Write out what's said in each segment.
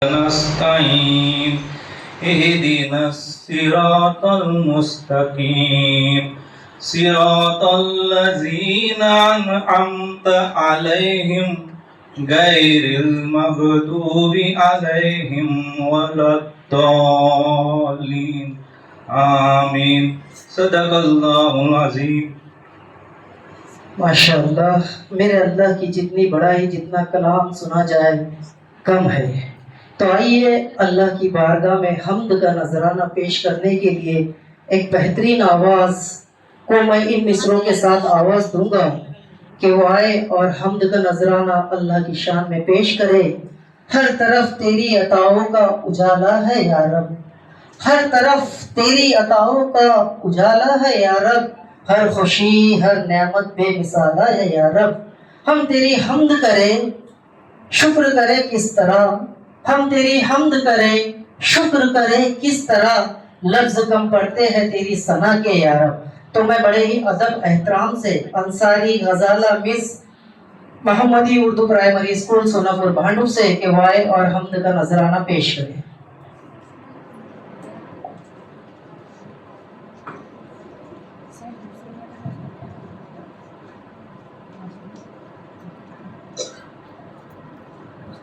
नस्तईन इहदिनस सिरातल मुस्तकीम सिरातल लज़ीना अनअमता अलैहिम गैरिल मग़दूबि अलैहिम वलद्दालिन आमीन। सदक़ल्लाहुल अज़ीम। माशाअल्लाह, मेरे अल्लाह की जितनी बड़ाई, जितना कलाम सुना जाए कम है। तो आइए अल्लाह की बारगाह में हम्द का नजराना पेश करने के लिए एक बेहतरीन आवाज़ को मैं इन मिसरों के साथ आवाज़ दूंगा कि वो आए और हम्द का नजराना अल्लाह की शान में पेश करे। हर तरफ तेरी अताओं का उजाला है या रब, हर तरफ तेरी अताओं का उजाला है या रब, हर खुशी हर नेमत बेमिसाला है या रब। हम तेरी हम्द करें शुक्र करें किस तरह, हम तेरी हम्द करें शुक्र करें किस तरह, लफ्ज कम पड़ते हैं तेरी सना के या रब। तो मैं बड़े ही अदब एहतराम से अंसारी गजाला मिस मोहम्मदी उर्दू प्राइमरी स्कूल सोनापुर भांडू से के वाए और हम्द का नजराना पेश करें।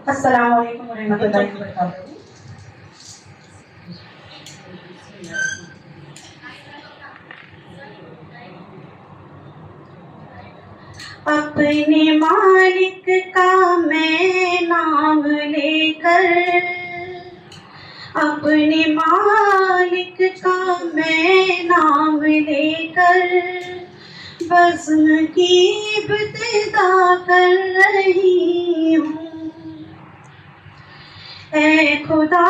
अस्सलाम वालेकुम रहमतुल्लाहि व बरकातहू। अपने मालिक का मैं नाम लेकर, अपने मालिक का मैं नाम लेकर बज़्म की इब्तिदा कर रही हूँ। ऐ खुदा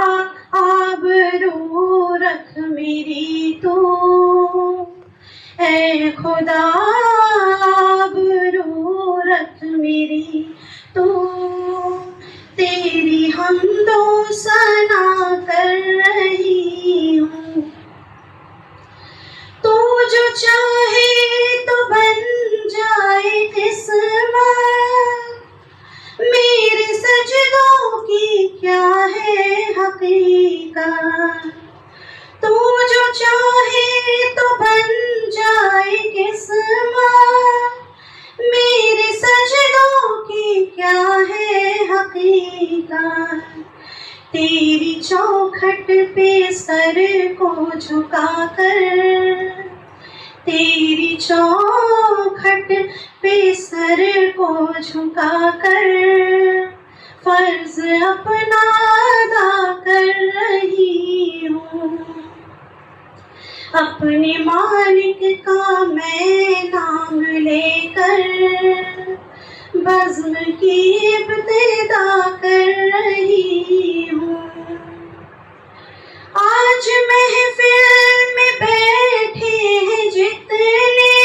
आबरू रख मेरी तू, ऐ खुदा आबरू रख मेरी तू, तेरी हम्दो सना कर रही हूँ। तू जो चाहे तो बन जाए किस्मत, मेरे सजदों की क्या है हकीकत। तू जो चाहे तो बन जाए किस्मत, मेरे सजदों की क्या है हकीकत। तेरी चौखट पे सर को झुकाकर, तेरी चौखट पे सर को झुकाकर फर्ज अपना अदा कर रही हूँ। अपने मालिक का मैं नाम लेकर बज़्म की इब्तिदा कर रही हूँ। आज महफिल में बैठे हैं जितने,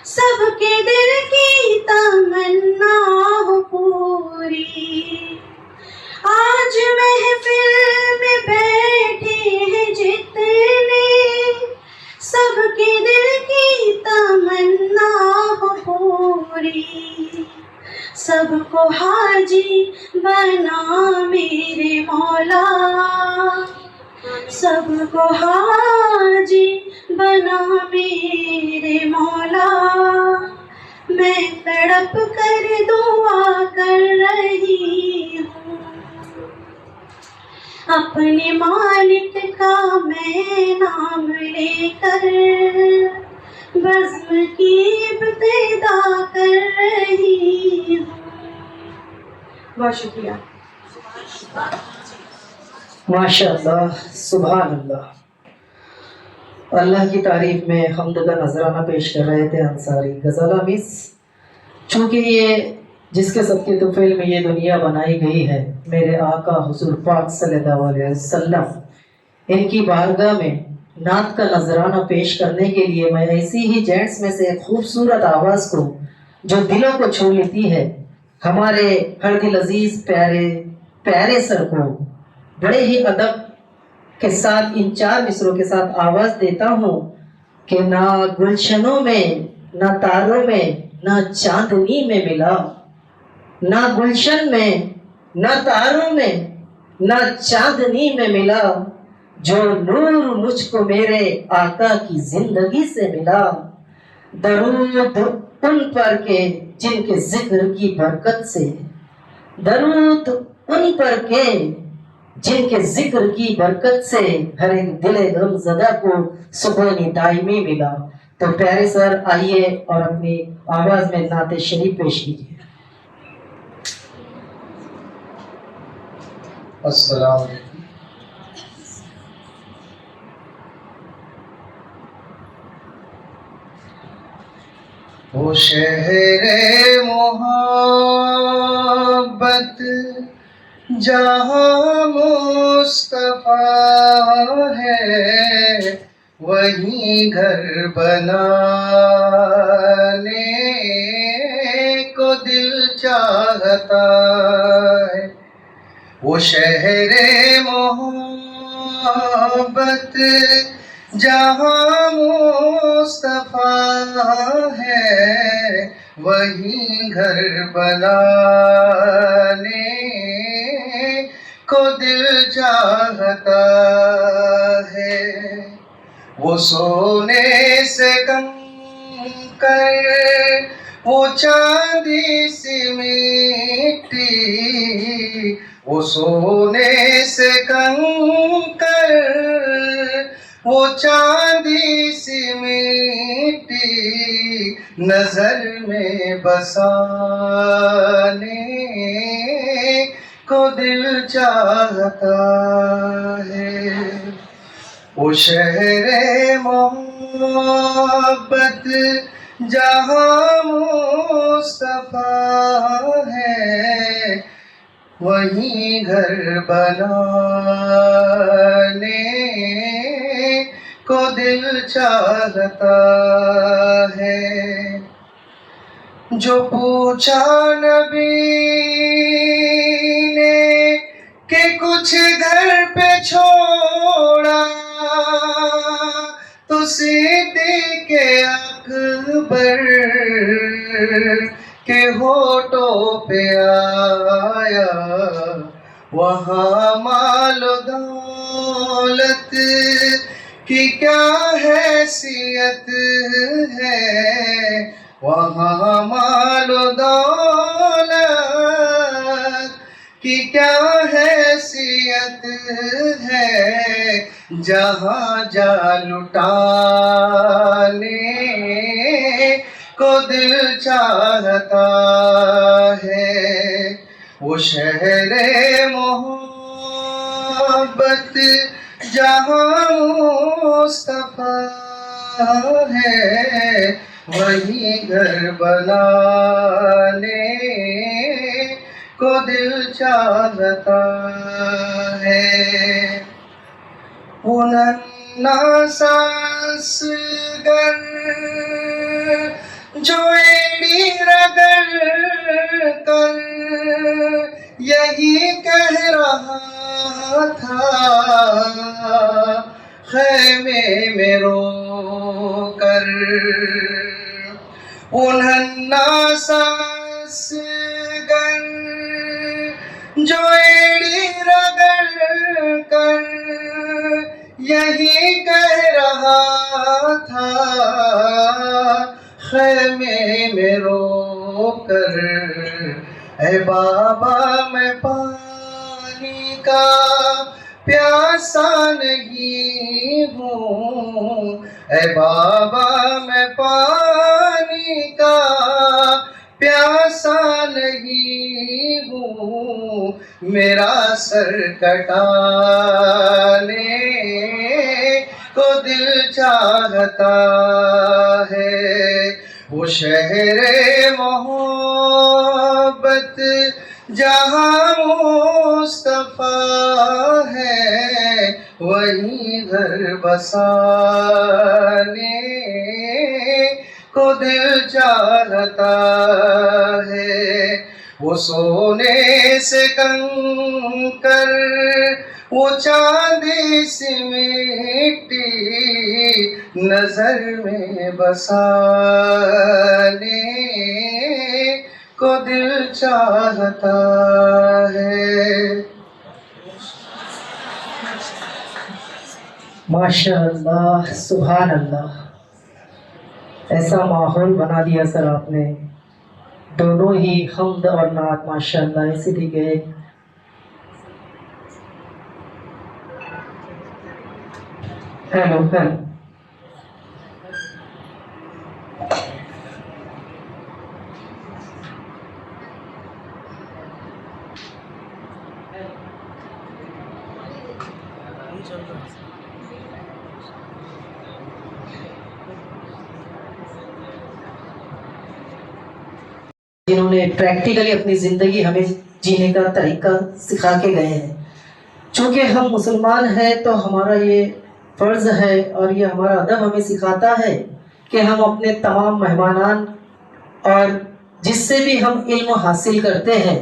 सबके दिल की तमन्ना हो पूरी। आज महफिल में बैठे हैं जितने, सबके दिल की तमन्ना हो पूरी। सबको हाजी बना मेरे मौला, सबको हाजी बना मेरे मौला। मैं तड़प कर दुआ कर रही हूँ। अपने मालिक का मैं नाम लेकर बज़्म की इब्तिदा कर रही हूँ। बहुत शुक्रिया। माशाअल्लाह, सुभान अल्लाह। अल्लाह की तारीफ में हम्द का नजराना पेश कर रहे थे अंसारी गजाला मिस। चूँकि ये जिसके सबके तुफैल में ये दुनिया बनाई गई है, मेरे आका हुजूर पाक सल्लल्लाहु अलैहि वसल्लम, इनकी बारगाह में नात का नजराना पेश करने के लिए मैं ऐसी ही जेंट्स में से एक खूबसूरत आवाज़ को जो दिलों को छू लेती है, हमारे हर दिल अजीज प्यारे प्यारे सर को बड़े ही अदब के साथ इन चार मिसरों के साथ आवाज़ देता हूँ कि ना गुलशनों में, ना तारों में, ना चांदनी में मिला, ना गुलशन में, न तारों में न चांदनी में मिला, जो नूर मुझको मेरे आका की जिंदगी से मिला। दरूद उन पर के जिनके जिक्र की बरकत से, दरूद उन पर के जिनके जिक्र की बरकत से हर एक दिले गमज़दा को सुकून दायमी मिला। तो प्यारे सर आइए और अपनी आवाज में नाते शरीफ पेश कीजिए। अस्सलाम वालेकुम। वो शहरे मोहब्बत जहाँ मुस्तफा है, वहीं घर बनाने को दिल चाहता है। वो शहरे मोहब्बत जहाँ मुस्तफा है, वहीं घर बनाने को दिल चाहता है। वो सोने से कम कर, वो चांदी सी मिट्टी, वो सोने से कंकर, वो चांदी सी मिट्टी, नजर में बसाने को दिल चाहता है। वो शहरे मोहब्बत जहाँ मुस्तफा है, वहीं घर बनाने को दिल चाहता है। जो पूछा नबी ने कि कुछ घर पे छोड़ा, तो सिद्दीक़ अकबर के होठों पे आया। वहाँ माल दौलत की क्या हैसियत है, वहाँ माल दौलत की क्या हैसियत है, जहाँ जा लुटाने को दिल चाहता है। वो शहरे मोहब्बत जहाँ मुस्तफा है, वहीं घर बनाने को दिल चाहता है। वो नन्हा सासगर जो एड़ी रगड़ कर यही कह रहा था, खैमे में रो कर। वो नन्हा सासगर जो एड़ी रगड़ कर यही कह रहा था, खैमे में रो कर। ऐ बाबा मैं पानी का प्यासा नहीं हूँ, ऐ बाबा मैं पानी का प्यासा नहीं हूँ, मेरा सर कटाने को दिल चाहता है। वो शहरे मोहब्बत जहाँ मुस्तफा है, वहीं घर बसाने को दिल चाहता है। वो सोने से कंकर, वो चांदी सी मिट्टी, नजर में बसाने को दिल चाहता है। माशाअल्लाह, सुभान अल्लाह। ऐसा माहौल बना दिया सर आपने। दोनों ही हम्द और नात माशाअल्लाह ऐसे दी गए। Hello hello. जिन्होंने प्रैक्टिकली अपनी ज़िंदगी हमें जीने का तरीका सिखा के गए हैं। चूँकि हम मुसलमान हैं तो हमारा ये फ़र्ज़ है और ये हमारा अदब हमें सिखाता है कि हम अपने तमाम मेहमानान और जिससे भी हम इल्म हासिल करते हैं,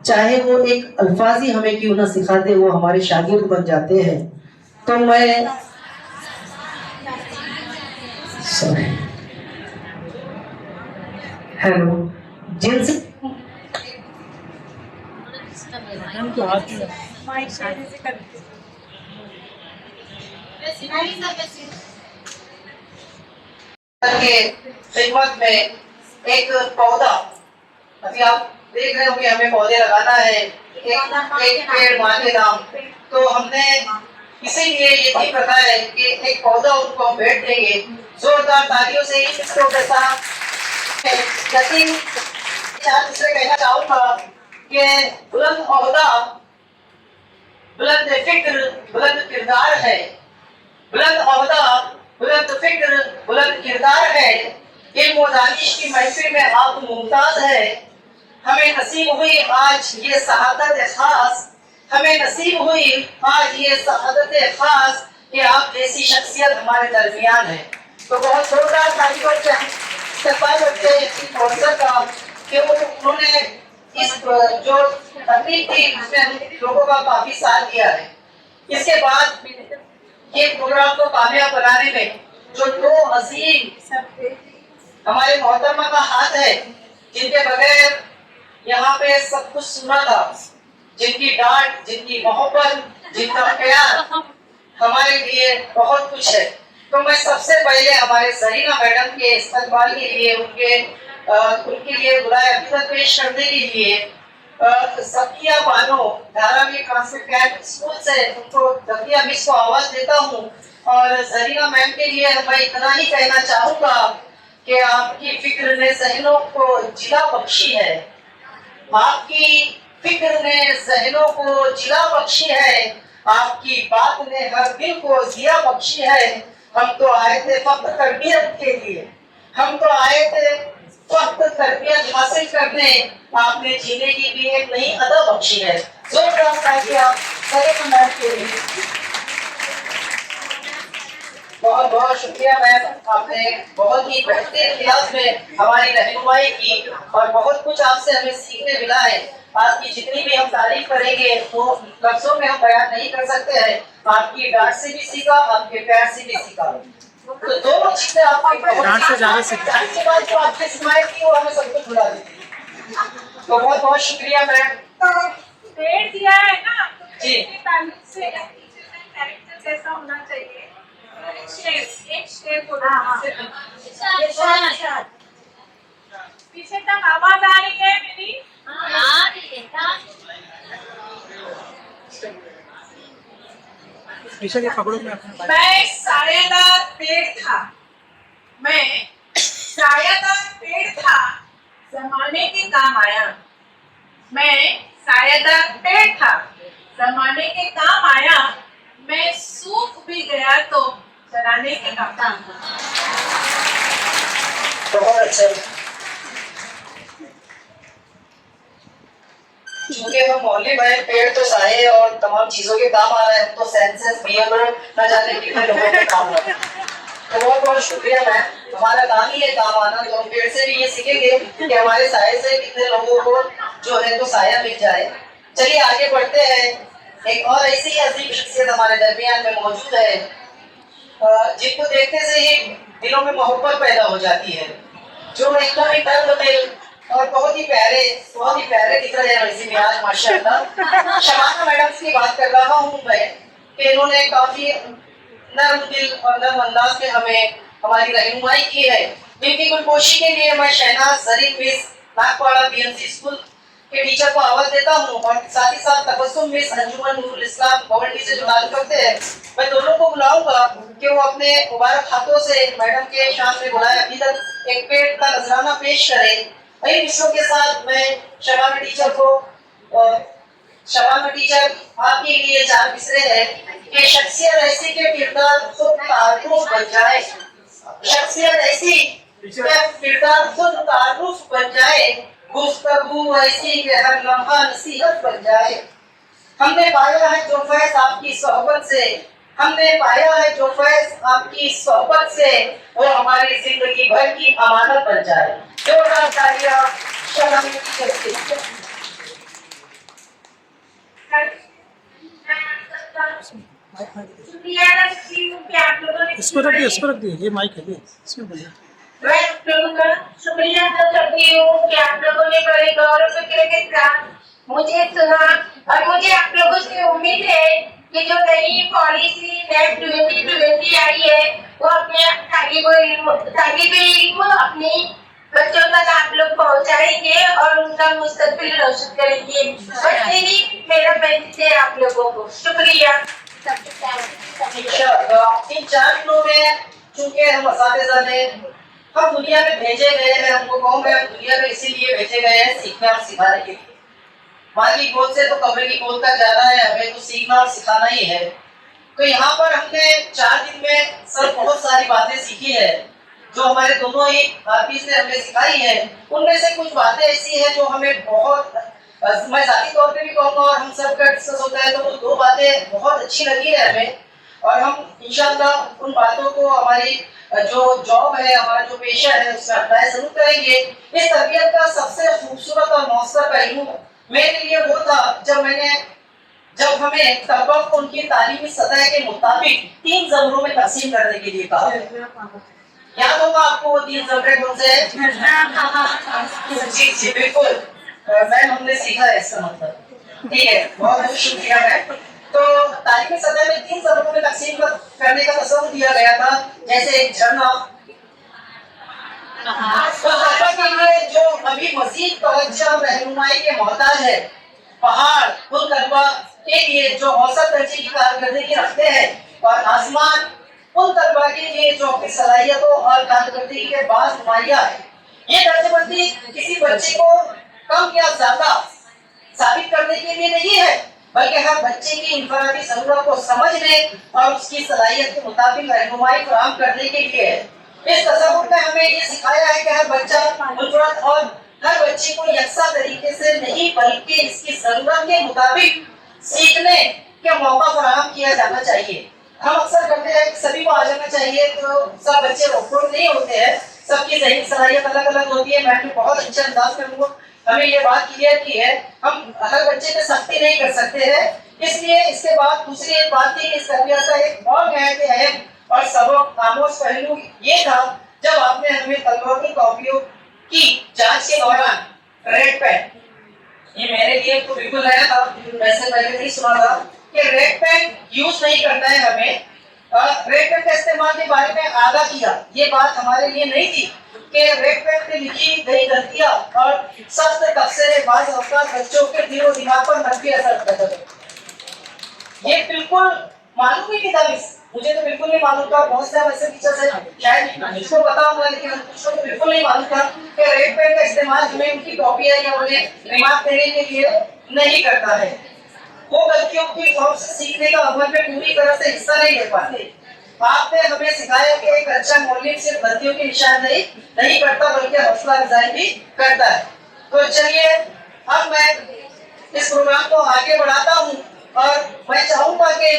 चाहे वो एक अल्फाज ही हमें क्यों ना सिखाते, वो हमारे शागिर्द बन जाते हैं। तो मैं हेलो जिनसे के खिदमत में एक पौधा, अभी आप देख रहे हो कि हमें पौधे लगाना है, एक पेड़ माँ के नाम। तो हमने इसीलिए ये भी पता है कि एक पौधा उनको हम भेंट देंगे। जोरदार तालियों से ही इसको कैसा यकीन इससे कहना चाहूँगा कि बुलंद ओहदा, बुलंद फिक्र, बुलंद किरदार है। बुलंद ओहदा, बुलंद फिक्र, बुलंद किरदार है। इल्म व दानिश की महफिल में आप मुमताज है। हमें नसीब हुई आज ये शहादत खास, हमें नसीब हुई आज ये शहादत खास कि आप जैसी शख्सियत हमारे दरमियान है। तो बहुत जोरदार तालियों से इस्तेमाल करते हैं इस अवसर का कि उन्होंने इस जो तकलीफ थी उसमें लोगों का काफी साथ दिया है। इसके बाद ये प्रोग्राम को कामयाब बनाने में जो दो अजीम हमारे मोहतरमा का हाथ है, जिनके बगैर यहाँ पे सब कुछ सुना था, जिनकी डांट, जिनकी मोहब्बत, जिनका प्यार हमारे लिए बहुत कुछ है। तो मैं सबसे पहले हमारे सरीना मैडम के इस्तकबाल के लिए उनके लिए बुलाया अभिनंदन पेश करने के लिए सकिया बानो धारावी ट्रांसफर स्कूल से उनको सकिया मिस को आवाज देता हूँ। और सरीना मैम के लिए मैं इतना ही कहना चाहूँगा कि आपकी फिक्र ने जहनों को जिला बख्शी है, आपकी फिक्र ने जहनों को जिला बख्शी है, आपकी बात ने हर दिल को जिया बख्शी है। हम तो आए थे फक्त तरबियत के लिए, हम तो आए थे फक्त तरबियत हासिल करने, आपने जीने की भी एक नई अदा बख्शी है। जोरदार तालियां आप सरीना मैम के लिए। बहुत बहुत शुक्रिया मैम, आपने बहुत ही बेहतरीन अंदाज में हमारी रहनुमाई की और बहुत कुछ आपसे हमें सीखने मिला है। आपकी जितनी भी हम तारीफ करेंगे वो लफ्जों में हम बयान नहीं कर सकते हैं। आपकी डांट से भी सीखा, आपके प्यार से भी सीखा। तो दोनों चीजें आपकी डांट से ज्यादा सीखा, डांट के बाद जो आपने सिखाई थी वो हमें सब कुछ भुला दी थी। तो बहुत बहुत शुक्रिया मैम। पेड़ दिया है ना, तो जी तालीम से कैरेक्टर कैसा होना चाहिए, एक शेर को पीछे तक आवाज आ रही है मेरी? मैं सायादार पेड़ था, मैं सायादार पेड़ था, जमाने के काम आया। मैं सायादार पेड़ था, जमाने के काम आया। मैं सूख भी गया तो जलाने के काम था। बहुत अच्छा। क्योंकि हम मोहल्ले में पेड़ तो साए और तमाम चीजों के काम आ रहे हैं, तो सेंसेस बीएमओ न जाने कितने लोगों के काम आ रहे हैं। तो बहुत बहुत शुक्रिया मैम, हमारा काम ही है काम आना। तो हम पेड़ से भी ये सीखेंगे कि हमारे साए से कितने लोगों को जो है तो साया मिल जाए। चलिए आगे बढ़ते हैं। एक और ऐसी ही अजीम शख्सियत हमारे दरमियान में मौजूद है, जिनको देखने से ही दिलों में मोहब्बत पैदा हो जाती है, जो एकदम ही तर्क दिल और बहुत ही प्यारे दिख रहे हैं वैसे भी आज माशाल्लाह। शबाना मैडम की बात कर रहा हूँ मैं कि इन्होंने काफी नर्म दिल और नर्म अंदाज में हमें हमारी रहनुमाई की है। इनकी गुलपोशी के लिए मैं शहनाज जरीफ मिस नागपाड़ा बीएमसी स्कूल के टीचर को आवाज देता हूँ और साथ ही साथ तबस्सुम मिस अंजुमन नूरुल इस्लाम भवंडी से जो ताल्लुक रखते हैं, मैं दोनों को बुलाऊंगा कि वो अपने मुबारक हाथों से मैडम के शान में बुलाए अभी तक एक पेड़ का नजराना पेश करें। इन मिसरों के साथ मैं शबाना टीचर आपके लिए 4 मिसरे हैं कि शख्सियत ऐसी के किरदार खुद तारुफ बन जाए, शख्सियत ऐसी के किरदार खुद तारुफ बन जाए, गुफ्तगू ऐसी के हर लम्हा नसीहत बन जाए। हमने पाया है जो फैज़ आपकी सोहबत से, हमने पाया है जो फैज़ आपकी सोहबत से, वो हमारी जिंदगी भर की अमानत बन जाए। जोरदार तालियां शबाना टीचर के लिए। इसको रख दिए ये माइक है इसमें बोलिए। मैं आप लोगों का शुक्रिया अदा करती हूँ कि आप लोगों ने बड़े गौर और फिक्र के साथ मुझे सुना और मुझे आप लोगों से उम्मीद है कि जो नई पॉलिसी नेट 2020 आई है वो अपने तालिब इल्म अपने बच्चों तक आप लोग पहुँचाएंगे और उनका मुस्तकबिल रोशन करेंगे। बस यही मेरा मैसेज है आप लोगों को। शुक्रिया। इन 4 दिनों में चूंकि हम असातिज़ा ने हम दुनिया में भेजे गए हैं, हमको कौम में दुनिया में इसीलिए भेजे गए हैं सीखने और सिखाने के लिए। माँ की गोद से तो कब्र की गोद तक जाना है, हमें तो सीखना और सिखाना ही है। तो यहाँ पर हमने 4 दिन में सर बहुत सारी बातें सीखी है जो हमारे दोनों ही हाफिज ने हमें सिखाई है। उनमें से कुछ बातें ऐसी है जो हमें बहुत, मैं जाती तौर पे भी कहूँगा और हम सब का डिस्कस होता है तो वो 2 बातें बहुत अच्छी लगी है हमें और हम इंशाअल्लाह उन बातों को हमारी जो जॉब है, हमारा जो पेशा है उसमें अप्लाई जरूर करेंगे। इस तरबियत का सबसे खूबसूरत और मौसर पहलू मेरे लिए वो था जब हमें तलबा को उनकी तालीमी सतह के मुताबिक 3 ज़मरों में तकसीम करने के लिए कहा। याद होगा आपको वो 3 ज़मरे कौन से हैं? जी बिल्कुल, मैम हमने सीखा है इसका मतलब। ठीक है, बहुत बहुत शुक्रिया मैम। तो तालीमी सतह में 3 ज़मरों में तकसीम करने का तस्वुर दिया गया था, जैसे एक झरना, तो तलबा के लिए जो अभी मज़ीद तवज्जो रहनुमाई के मोहताज है, पहाड़ उन तलबा के लिए जो औसत दर्जे की कारकर्दगी रखते हैं, और आसमान उन तलबा के लिए जो अपनी सलाहियतों और कारकर्दगी के बाद नुमाया है। ये दर्जेबंदी किसी बच्चे को कम या ज्यादा साबित करने के लिए नहीं है, बल्कि हर बच्चे की इंफरादी ज़रूरत को समझने और उसकी सलाहियत के मुताबिक रहनुमाई फराहम करने के लिए है। इस तस्वुर में हमें ये सिखाया है कि हर बच्चा मुनफरद और हर बच्चे को यकसा तरीके से नहीं बल्कि इसकी जरूरत के मुताबिक सीखने का मौका फराहम किया जाना चाहिए। हम अक्सर करते हैं कि सभी को आ जाना चाहिए, तो सब बच्चे रोक नहीं होते हैं, सबकी ज़हनी सलाहियत अलग अलग होती है। मैंने बहुत अच्छे अंदाज में हमें ये बात क्लियर की है, हम हर बच्चे पे सख्ती नहीं कर सकते हैं। इसलिए इसके बाद दूसरी एक बात थी कि इस तरबियत का एक और निहायत अहम और सबक आमोज पहलू ये था जब आपने हमें तलबा की कॉपियों की जांच के दौरान रेड पेन, ये मेरे लिए तो बिल्कुल नया था, वैसे पहले नहीं सुना था कि रेड पेन यूज नहीं करना है हमें। रेड पेन का इस्तेमाल के बारे में आगाह किया। ये बात हमारे लिए नहीं थी कि रेड पेन में लिखी गई गलतियां और सख्त तबसरे बाज़ औक़ात बच्चों के दिल और दिमाग पर मंफी असर करते थे। ये बिल्कुल मालूम ही नहीं था, मुझे तो बिल्कुल नहीं मालूम था। बहुत से ऐसे टीचर्स हैं शायद जिसको पता होगा, लेकिन मुझको तो बिल्कुल नहीं मालूम था कि रेड पेन का इस्तेमाल हमें उनकी कॉपियां या उन्हें दिमाग देने के लिए नहीं करता है। वो गलतियों की खौफ से सीखने का अमल में पूरी तरह से हिस्सा नहीं ले पाते। आपने हमें सिखाया कि एक अच्छा मौलिक सिर्फ गलतियों की निशानदेही नहीं करता बल्कि हौसला अफजाई भी करता है। तो चलिए अब मैं इस प्रोग्राम को आगे बढ़ाता हूँ और मैं चाहूँगा कि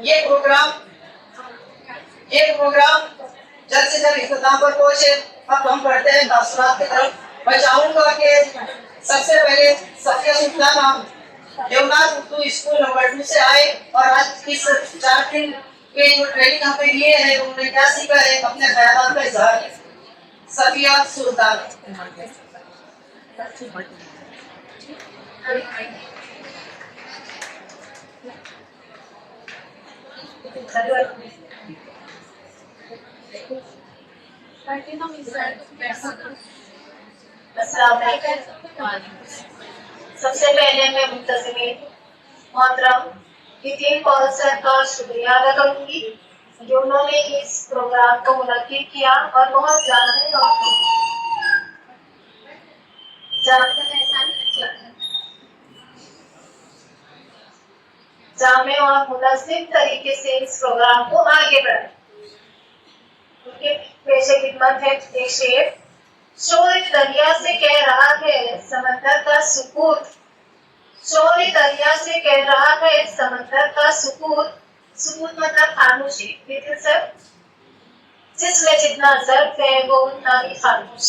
ये प्रोग्राम जल्द से जल्द इख्तिताम पर पहुँचे। अब हम बढ़ते हैं तासुरात की तरफ। मैं चाहूँगा कि सबसे पहले सफिया सुल्ताना देवनाथ उर्दू स्कूल नंबर 2 से आए और आज इस 4 दिन के जो ट्रेनिंग यहाँ पे लिए हैं उन्होंने क्या सीखा है, अपने ख्यालात का इजहार। सफिया सुल्ताना। सबसे पहले मैं मुंतज़िमीन मोहतरम की 3 कॉल सर का शुक्रिया अदा करूंगी जो उन्होंने इस प्रोग्राम को मुनक्किद किया और बहुत जामे और मुनज़्ज़िम तरीके से इस प्रोग्राम को आगे बढ़ाए। उनके पेशे खिदमत है एक शेर, शोर दरिया से कह रहा है समंदर का सुकूत, शोर दरिया से कह रहा है समंदर का सुकूत, सुकूत मतलब खामोशी, लेकिन सर जिसमें जितना ज़र्फ है वो उतना ही खामोश।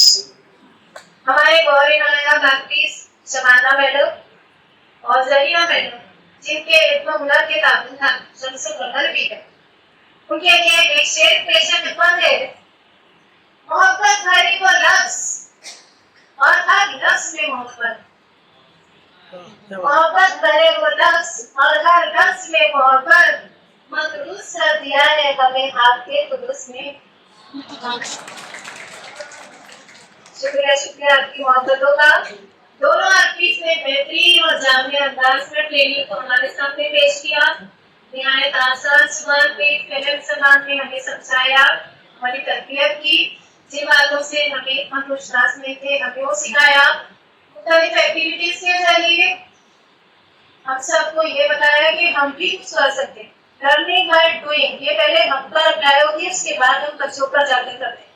हमारे गौरी नायाब आर्टिस्ट शबाना मैडम और जरीना मैडम जिनके इल्म हुनर के ताबूत था शम्स कमर भी है, उनके लिए एक शेर पेशे खिदमत है, मोहब्बत भरी वो लफ्ज़ और हर लफ्ज़ में मोहब्बत, मोहब्बत भरे वो लफ्ज़ और हर लफ्ज़ में मोहब्बत, मकरूस कर दिया है हमें आपके कुदस में। शुक्रिया आपकी मोहब्बतों का। दोनों आर्टिस्ट ने बेहतरीन और जामिया अंदाज में ट्रेनिंग को हमारे सामने पेश किया। निहायत आसान सवाल पे फिल्म समान में हमें समझाया, हमारी तरबियत की, जिन बातों से हमें हम खुशनास नहीं थे हमें वो सिखाया। मुख्तलिफ एक्टिविटीज के जरिए हम सबको ये बताया कि हम भी कुछ कर सकते हैं। लर्निंग बाय डूइंग, ये पहले हम पर अप्लाई होती है, उसके बाद हम बच्चों पर जाकर करते हैं।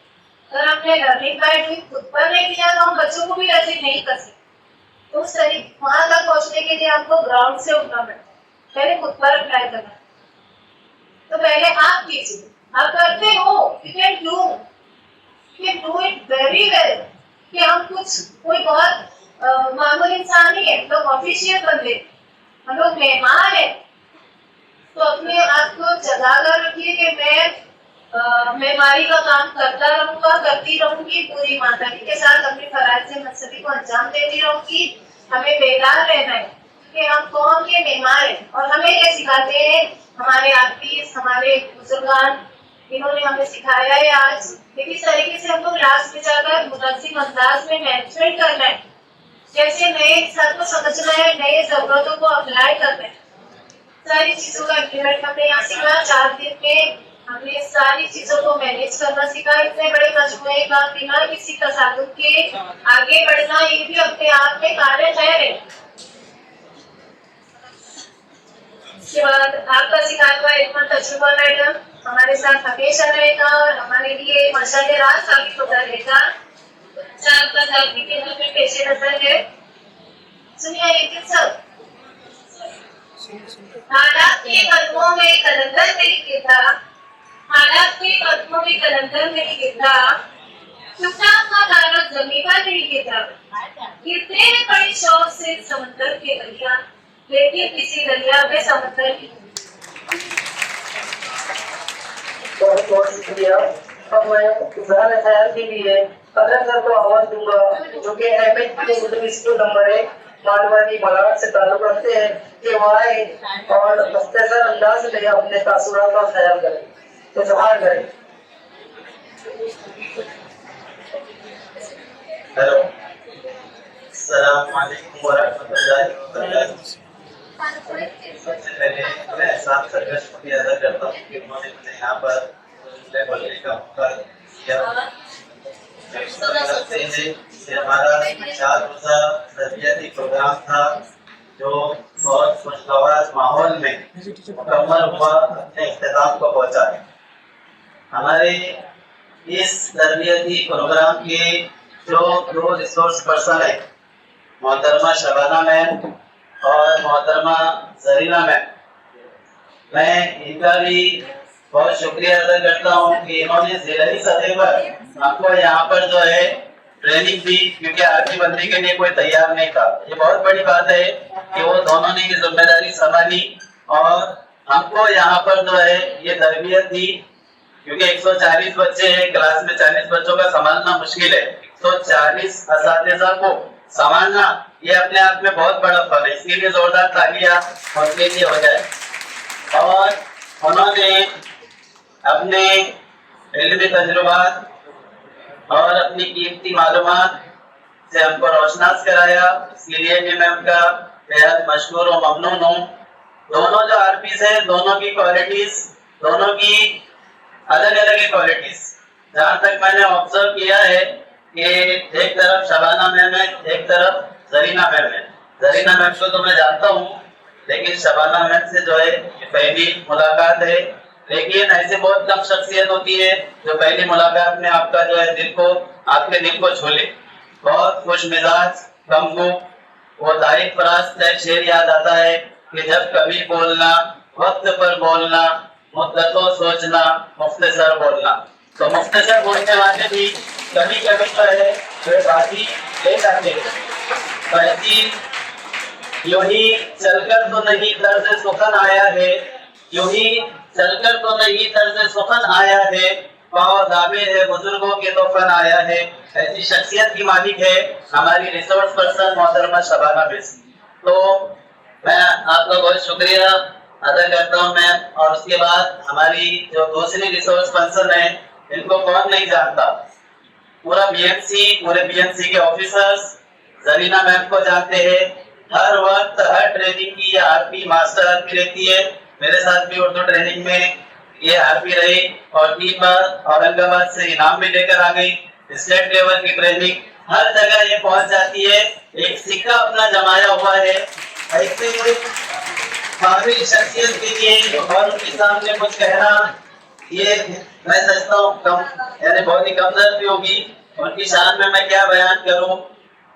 अगर हमने लर्निंग बाय डूइंग खुद पर नहीं किया तो हम बच्चों को भी लर्निंग नहीं कर सकते। तो उस तरीके वहां तक पहुंचने के लिए हमको ग्राउंड से उठना पड़ता है, पहले खुद पर अप्लाई करना। तो पहले आप कीजिए, आप करते हो, you can do it very well. कि हम कुछ कोई बहुत मामूली इंसान नहीं है, लोग ऑफिशियल बंदे, हम लोग मेहमान है। तो अपने आप को जगा कर रखिए कि मैं मेहमानी का काम करता रहूंगा, करती रहूंगी, पूरी ईमानदारी के साथ अपने फराइज़ मनसबी को अंजाम देती रहूंगी। हमें बेदार रहना है कि हम कौम के मेहमान हैं और हमें ये सिखाते हैं हमारे आर्टिस्ट, हमारे बुजुर्गान, इन्होंने हमें सिखाया है आज। लेकिन इस तरीके से हमको क्लास में जाकर मुनज़्ज़िम अंदाज में मैनेजमेंट करना है, जैसे नए सब को समझना है, नए जरूरतों को अप्लाई करना है, सारी चीजों का इम्प्लीमेंट हमने यहाँ सीखा। 4 दिन में हमने सारी चीजों को मैनेज करना सीखा। इतने बड़े मजमूए का बिना किसी तसादुम के आगे बढ़ना, ये भी अपने आप में कार्य है। इसके बाद आपका सिखाया हुआ इल्म तजुर्बा मैडम हमारे साथ हमेशा रहेगा और हमारे लिए मशाले रात साबित होता रहेगा। आपका जागने के हमें पेशे नजर है। सुनिए ये सब हालात के कदमों में कलंदर मेरी गिरता, हालात के कदमों में कलंदर मेरी गिरता, चुपचाप का तारा जमीन पर नहीं गिरता, गिरते हैं बड़ी शौक से समंदर के दरिया, लेकिन किसी दरिया में समंदर की। बहुत बहुत शुक्रिया। अब मैं इजहार ख्याल के लिए अदर सर को आवाज दूंगा जो कि नंबर 1 मालवानी मलाड से ताल्लुक रखते हैं कि वो आए और मुख्तसर अंदाज में अपने तासुरात का ख्याल करें, इजहार करें। हेलो, अस्सलाम वालेकुम वरहमतुल्लाहि वबरकातुहू। सबसे पहले मैं एहसान सर का शुक्रिया अदा करता हूँ कि उन्होंने मुझे यहाँ पर बोलने का मौका दिया। लगते हैं कि हमारा 4 रोज़ा तरबियती प्रोग्राम था जो बहुत खुशगवार माहौल में मुकम्मल हुआ, अपने इख्तिताम को पहुँचा। हमारे इस तरबियती प्रोग्राम के जो 2 रिसोर्स पर्सन है, मोहतरमा शबाना मैम और मोहतरमा जरीना मैम, मैं इनका भी बहुत शुक्रिया अदा करता हूँ कि इन्होंने ज़िलाई सतह पर हमको यहाँ पर जो है ट्रेनिंग दी, क्योंकि आर्मी बनने के लिए कोई तैयार नहीं था। ये बहुत बड़ी बात है कि वो दोनों ने ये जिम्मेदारी संभाली और हमको यहाँ पर जो है ये तरबियत दी, क्योंकि 140 बच्चे हैं, क्लास में 40 बच्चों का संभालना मुश्किल है। तो 40 असातिज़ा को संभालना, ये अपने आप में बहुत बड़ा फल है। इसके लिए जोरदार तालियां उनके लिए हो जाए। और उन्होंने अपने इल्मी तजुर्बात और अपनी कीमती मालूमात से हमको रोशनास कराया, इसके लिए भी मैं उनका बेहद मशहूर और ममनून हूँ। दोनों जो आरपीस है, दोनों की क्वालिटीज, दोनों की अलग अलग क्वालिटीज, जहाँ तक मैंने ऑब्जर्व किया है कि एक तरफ शबाना मैम है, एक तरफ जरीना मैम है। जरीना मैम को तो मैं जानता हूँ, लेकिन शबाना मैम से जो है पहली मुलाकात है। लेकिन ऐसे बहुत कम शख्सियत होती है जो पहली मुलाकात में आपका जो है आपके दिल को छू ले। बहुत खुश मिजाज, कमगो, वो तारीफ फराज का शेर याद आता है कि जब कभी बोलना वक्त पर बोलना, मुद्दतों सोचना, मुख्तसर बोलना। तो मुख्तसर बोलने वाले भी कभी कभी तो है बाकी ले जाते हैं। तो ऐसी यूं ही चलकर तो नहीं तर्ज सुखन आया है, यूं ही चलकर तो नहीं तर्ज सुखन आया है, पाव दावे है बुजुर्गों के तो फन आया है। ऐसी शख्सियत की मालिक है हमारी रिसोर्स पर्सन मोहतरमा शबाना बेसी। तो मैं आपका बहुत शुक्रिया अदा करता हूँ मैं। और उसके बाद हमारी जो दूसरी रिसोर्स पर्सन है, इनको कौन नहीं जानता, पूरे बीएमसी के ऑफिसर्स जरीना मैम को जानते हैं। हर वक्त हर ट्रेनिंग की ये आरपी मास्टर आरपी रहती है। मेरे साथ भी उर्दू ट्रेनिंग में ये आरपी रही और 3 बार औरंगाबाद से इनाम भी लेकर आ गई। स्टेट लेवल की ट्रेनिंग हर जगह ये पहुंच जाती है, एक सिक्का अपना जमाया हुआ है। ऐसे काबिल शख्सियत के लिए और उनके सामने कुछ कहना, ये मैं समझता हूँ कम, यानी बहुत ही कमजोर भी होगी। उनकी शान में मैं क्या बयान करूँ।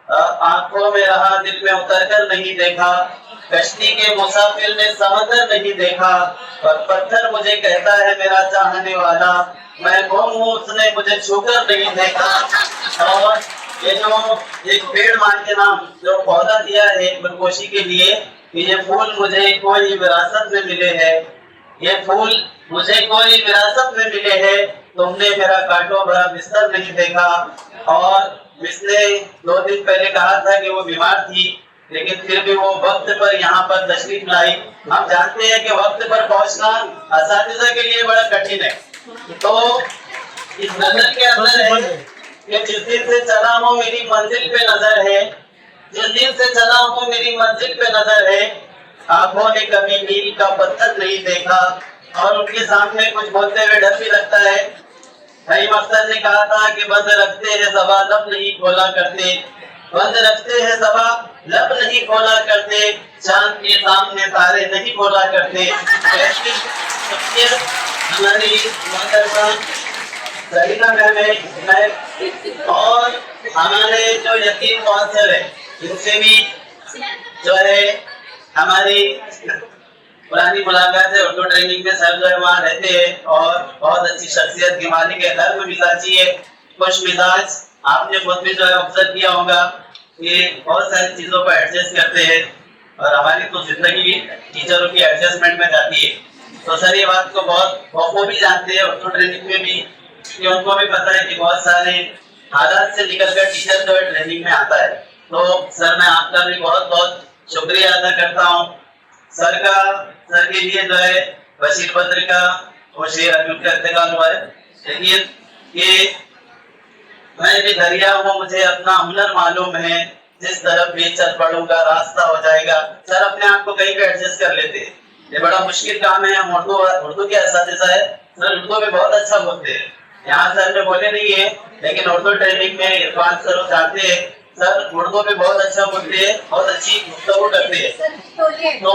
आंखों में रहा दिल में उतर कर नहीं देखा, कश्ती के मुसाफिर ने समंदर नहीं देखा, और पत्थर मुझे कहता है मेरा चाहने वाला, मैं गुम हूँ उसने मुझे छूकर नहीं देखा। और ये जो एक पेड़ मान के नाम जो पौधा दिया है गुलकोशी के लिए, ये फूल मुझे कोई विरासत में मिले हैं, ये फूल मुझे कोई विरासत में मिले हैं, तुमने मेरा कांटों भरा बिस्तर नहीं देखा। और इसने 2 दिन पहले कहा था कि वो बीमार थी, लेकिन फिर भी वो वक्त पर यहाँ पर तशरीफ लाई। हम जानते हैं कि वक्त पर पहुंचना असातिज़ा के लिए बड़ा कठिन है। तो इस नजर के अंदर है कि जिस दिन से चला हूँ मेरी मंजिल पे नजर है, जिस दिन से चला हूँ मेरी मंजिल पे नजर है, आंखों ने कभी मील का पत्थर नहीं देखा। और उनके सामने कुछ बोलते हुए डर भी लगता है। भाई मकसद ने कहा था कि बंद रखते हैं ज़बा लब नहीं खोला करते, बंद रखते हैं ज़बा लब नहीं खोला करते, चांद के सामने तारे नहीं खोला करते। ऐसी शख्सियत हमारी मोहतरमा जरीना मैम है। और हमारे जो यतीम काउंसलर है, इनसे भी जो है हमारी पुरानी मुलाकात है। उर्दू ट्रेनिंग में सर जो है वहाँ रहते हैं और बहुत अच्छी शख्सियत की मालिक है, नर्म मिजाजी है, खुश मिजाज। आपने खुद भी जो है ऑब्जर्व किया होगा कि बहुत सारी चीजों पर एडजस्ट करते हैं, और हमारी तो जिंदगी टीचरों की एडजस्टमेंट में जाती है। तो सर ये बात को बहुत बखूबी जानते हैं उर्दू ट्रेनिंग में भी, कि उनको भी पता है कि बहुत सारे हालात से निकलकर टीचर जो है ट्रेनिंग में आता है। तो सर मैं आपका भी बहुत बहुत शुक्रिया अदा करता हूँ। सर के लिए जो है बशीर बद्र का वो शेर अभी उनका इंतकाल हुआ है, लेकिन ये मैं भी दरिया हूँ मुझे अपना हुनर मालूम है, जिस तरफ भी चल पड़ूंगा रास्ता हो जाएगा। सर अपने आप को कहीं पे एडजस्ट कर लेते हैं, ये बड़ा मुश्किल काम है। हम उर्दू के असातिज़ा है, सर उर्दू में बहुत अच्छा बोलते हैं। यहाँ सर में बोले नहीं है, लेकिन उर्दू ट्रेनिंग में इरफान सर जानते हैं, सर उर्दू में बहुत अच्छा बोलते हैं, बहुत अच्छी गुफ्तगू करते हैं। तो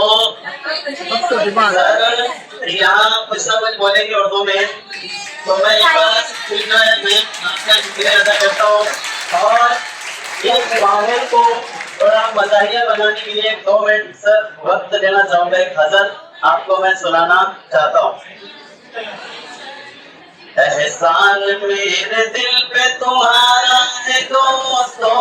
सर यहाँ कुछ ना कुछ बोलेंगे उर्दू में, तो मैं एक बार फिर जो है मैं आपका शुक्रिया अदा करता हूँ। और इस माहौल को थोड़ा मज़ाहिया बनाने के लिए 2 मिनट सर वक्त देना चाहूँगा। एक गज़ल आपको मैं सुनाना चाहता हूँ। एहसान मेरे दिल पे तुम्हारा है दोस्तों,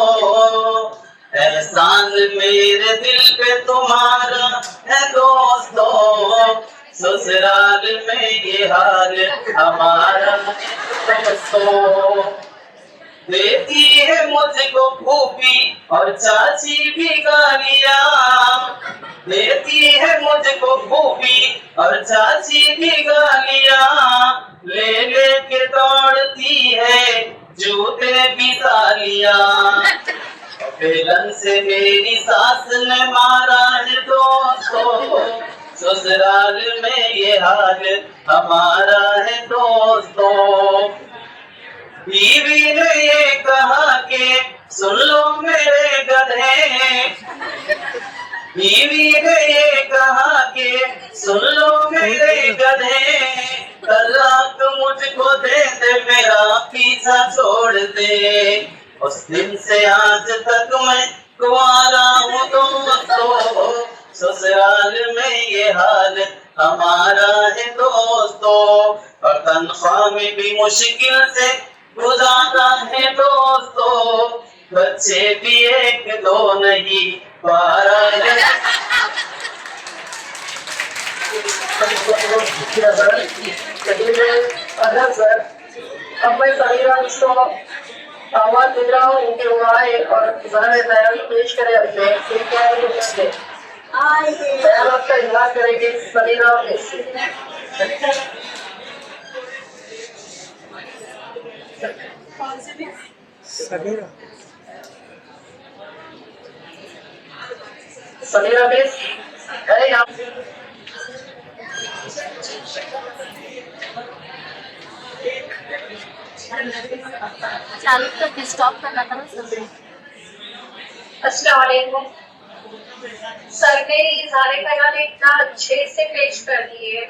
एहसान मेरे दिल पे तुम्हारा है दोस्तों, ससुराल में ये हाल हमारा दोस्तों। देती है मुझको फूफी और चाची भी गालियां, देती है मुझको फूफी और चाची भी गालियां, ले लेके दौड़ती है जूते भी सालियां। बेलन से मेरी सास ने मारा है दोस्तों, ससुराल में ये हाल हमारा है दोस्तों। बीवी ने ये कहा कि सुन लो मेरे गधे, बीवी ने ये कहा कि सुन लो मेरे गधे, तलाक मुझको दे दे मेरा पीछा छोड़ दे। उस दिन से आज तक मैं कुंवारा हूँ दोस्तों, ससुराल में ये हाल हमारा है दोस्तों। और तनख्वाह में भी मुश्किल से गुजारा है दोस्तों, बच्चे भी एक दो नहीं 12 है। अगर सर अब मैं सभी को आवाज दे रहा हूँ उनके वो आए और तैयारी पेश करे अपने तैयार आपका इजहार करेंगे सलीरा सगीरा सलीरा बेस अरे आप चालू तो स्टॉप करना था ना सर। अस्सलाम वालेकुम। सर ने इज़हारे ख्याल इतना अच्छे से पेश कर दिए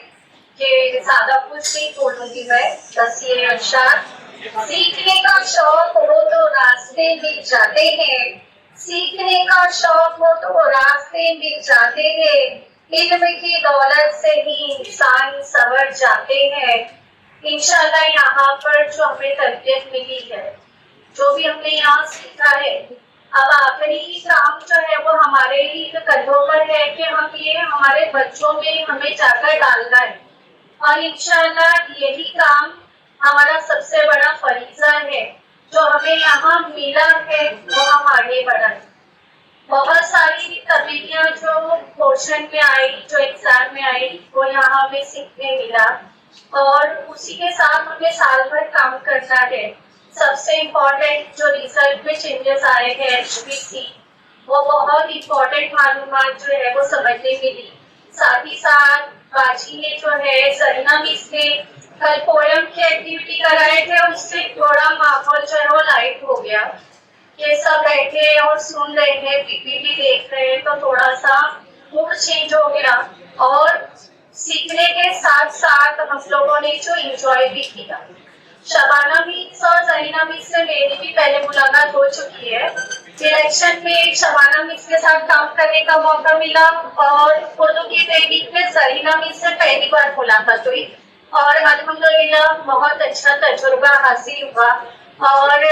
कि ज्यादा कुछ नहीं बोलूंगी मैं, बस ये अशार सीखने का शौक हो तो रास्ते मिल जाते हैं, सीखने का शौक हो तो रास्ते मिल जाते हैं, इल्म की दौलत से ही इंसान संवर जाते हैं। इंशाल्लाह यहाँ पर जो हमें तरबियत मिली है, जो भी हमने यहाँ सीखा है, अब आखिरी काम जो है वो हमारे ही कंधों पर है कि हम ये हमारे बच्चों में हमें जाकर डालना है। और इंशाल्लाह यही काम हमारा सबसे बड़ा फरीजा है, जो हमें यहाँ मिला है वो हम आगे बढ़ाएं। बहुत सारी तब्दीलियाँ जो पोर्शन में आई, जो एग्जाम में आई, वो यहाँ हमें सीखने मिला और उसी के साथ हमें साल भर काम करना है। सबसे इम्पोर्टेंट जो रिजल्ट में चेंजेस आए हैं HPC, वो बहुत इम्पोर्टेंट मालूमात जो है वो समझने मिली। साथ ही साथ बाजी ने जो है सरीना मिस ने कल पोयम की एक्टिविटी कराए थे, उससे थोड़ा माहौल जो है वो लाइट हो गया। ये सब बैठे और सुन रहे हैं, PPT देख रहे हैं, तो थोड़ा सा मूड चेंज हो गया और सीखने के साथ साथ हम लोगों ने जो एंजॉय भी किया। शबाना मिस और जरीना मिस से मेरी भी पहले मुलाकात हो चुकी है। इलेक्शन में शबाना मिस के साथ काम करने का मौका मिला और उर्दू की तहरीक में जरीना मिस से पहली बार मुलाकात हुई और अल्हम्दुलिल्लाह बहुत अच्छा तजुर्बा हासिल हुआ। और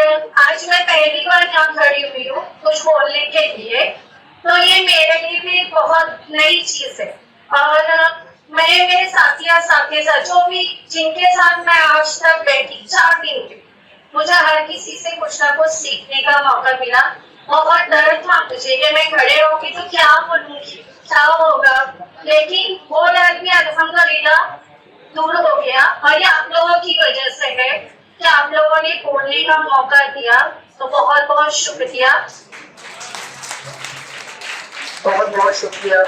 आज मैं पहली बार यहाँ खड़ी हुई हूँ कुछ बोलने के लिए, तो ये मेरे लिए भी बहुत नई चीज है। और मैं मेरे साथिया जो भी जिनके साथ मैं आज तक बैठी 4 दिन की, मुझे हर किसी से कुछ ना कुछ सीखने का मौका मिला। बहुत डर था मुझे कि मैं खड़े होगी तो क्या बोलूंगी, क्या होगा, लेकिन वो डर भी अल्हम्दुलिल्लाह दूर हो गया और ये आप लोगों की वजह से है कि आप लोगों ने बोलने का मौका दिया, तो बहुत बहुत शुक्रिया। बहुत बहुत शुक्रिया।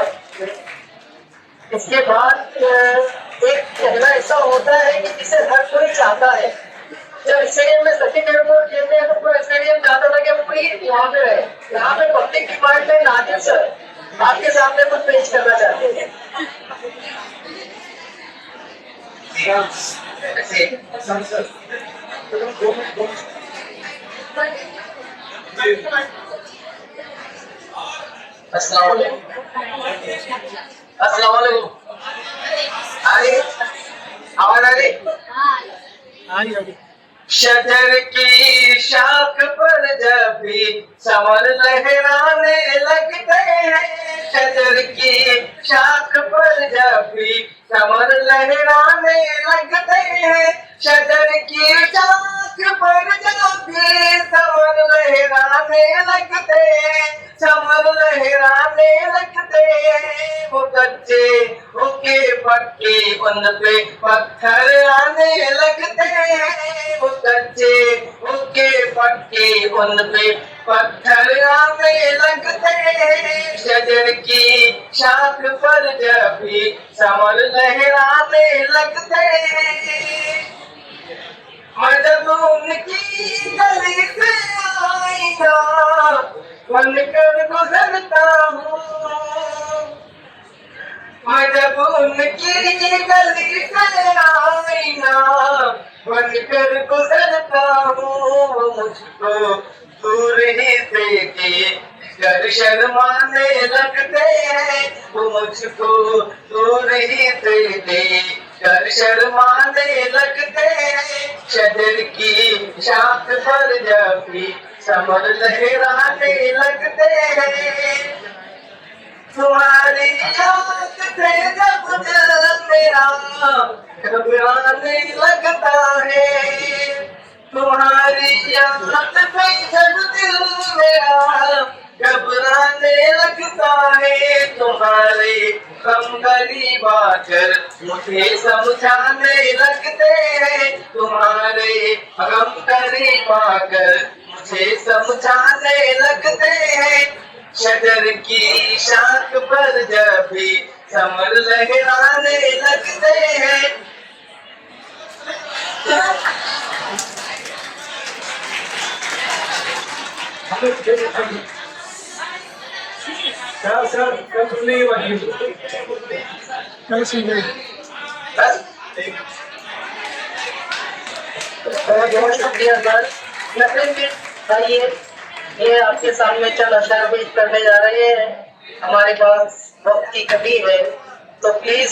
इसके बाद एक कहना ऐसा होता है कि जिसे हर कोई चाहता है। जब स्टेडियम में सचिन एयरपोर्ट खेलते हैं तो पूरा स्टेडियम चाहता था कि पूरी यहाँ पे रहे। यहाँ पे पब्लिक डिमांड में नादिर सर आपके सामने कुछ पेश करना चाहते हैं। अस्सलाम वालेकुम। अस्सलाम वालेकुम। अरे आवाज आ रही? हाँ शजर की शाख पर जब भी चमन लहराने लगते हैं, शजर की शाख पर जब भी चमन लहराने लगते हैं, शजर की शाख पर जब भी आने लगते वो कच्चे होके पक्के उन पे पत्थर आने लगते वो कच्चे होके पक्के उन पे पत्थर आने लगते शजर की शाख पर जब भी समर लहराने लगते मैं जब उनकी गली से आईना बन कर गुजरता हूँ मैं जब उनकी गली से आईना बन कर गुजरता हूँ मुझको दूर ही देखे कर शर्माने लगते हैं वो मुझको दूर ही देखे कर शर्माने लगते हैं शजर की शाख पर जब भी समर लहराने लगते हैं तुम्हारी याद से जब दिल मेरा घबराने लगता है तुम्हारी याद से जब दिल मेरा घबराने लगता है तुम्हारे गम करीब आकर मुझे समझाने लगते हैं तुम्हारे गम करीब आकर मुझे समझाने लगते हैं शजर की शाख पर जब भी समर लहराने लगते हैं सर नहीं बनी बस बहुत शुक्रिया सर। नसीम जी आइए, ये आपके सामने चंद अशआर पेश करने जा रहे हैं। हमारे पास वक्त की कमी है तो प्लीज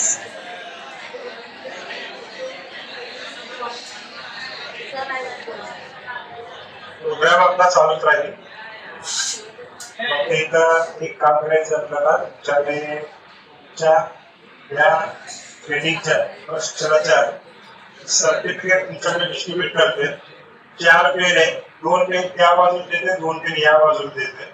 प्रोग्राम आपला चालूच राहील. फक्त एक काम करायचं आपल्याला तुमच्या या ट्रेनिंगच्या प्रशिक्षणाच्या सर्टिफिकेट तुमच्याकडे डिस्ट्रीब्यूट करते. 4 पेन आहे, 2 पेन त्या बाजूला देते, 2 पेन या बाजूला देते.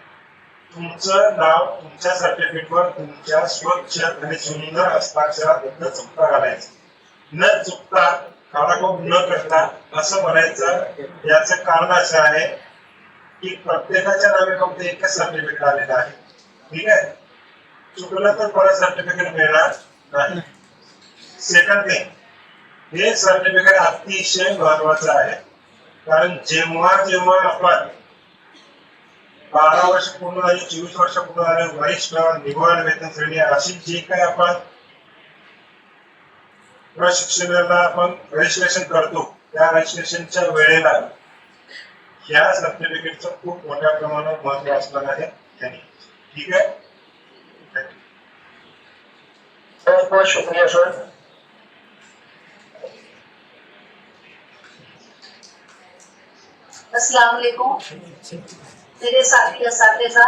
तुमचं नाव तुमच्या सर्टिफिकेटवर तुमच्या स्वच्छ आणि सुंदर हस्ताक्षरात न चुकता घालायचं. न चुकता काळाकोप न करता असं म्हणायचं. याचं कारण असं आहे की प्रत्येकाच्या नावे फक्त एकच सर्टिफिकेट आलेलं आहे. ठीक आहे, चुकलं तर परत सर्टिफिकेट मिळणार नाही. सेकंड थिंग, हे सर्टिफिकेट अतिशय महत्वाचं आहे. कारण जेव्हा जेव्हा आपण 12 वर्ष पूर्ण झाली, 24 वर्ष पूर्ण झाले, वरिष्ठ निवड वेतन श्रेणी अशी जे काही आपण प्रशिक्षणाला आपण रजिस्ट्रेशन करतो त्या रजिस्ट्रेशनच्या वेळेला या सर्टिफिकेटचं खूप मोठ्या प्रमाणात महत्व असणार आहे. ठीक आहे, बहुत बहुत शुक्रिया सर. अस्सलाम वालेकुम मेरे साथी असातिज़ा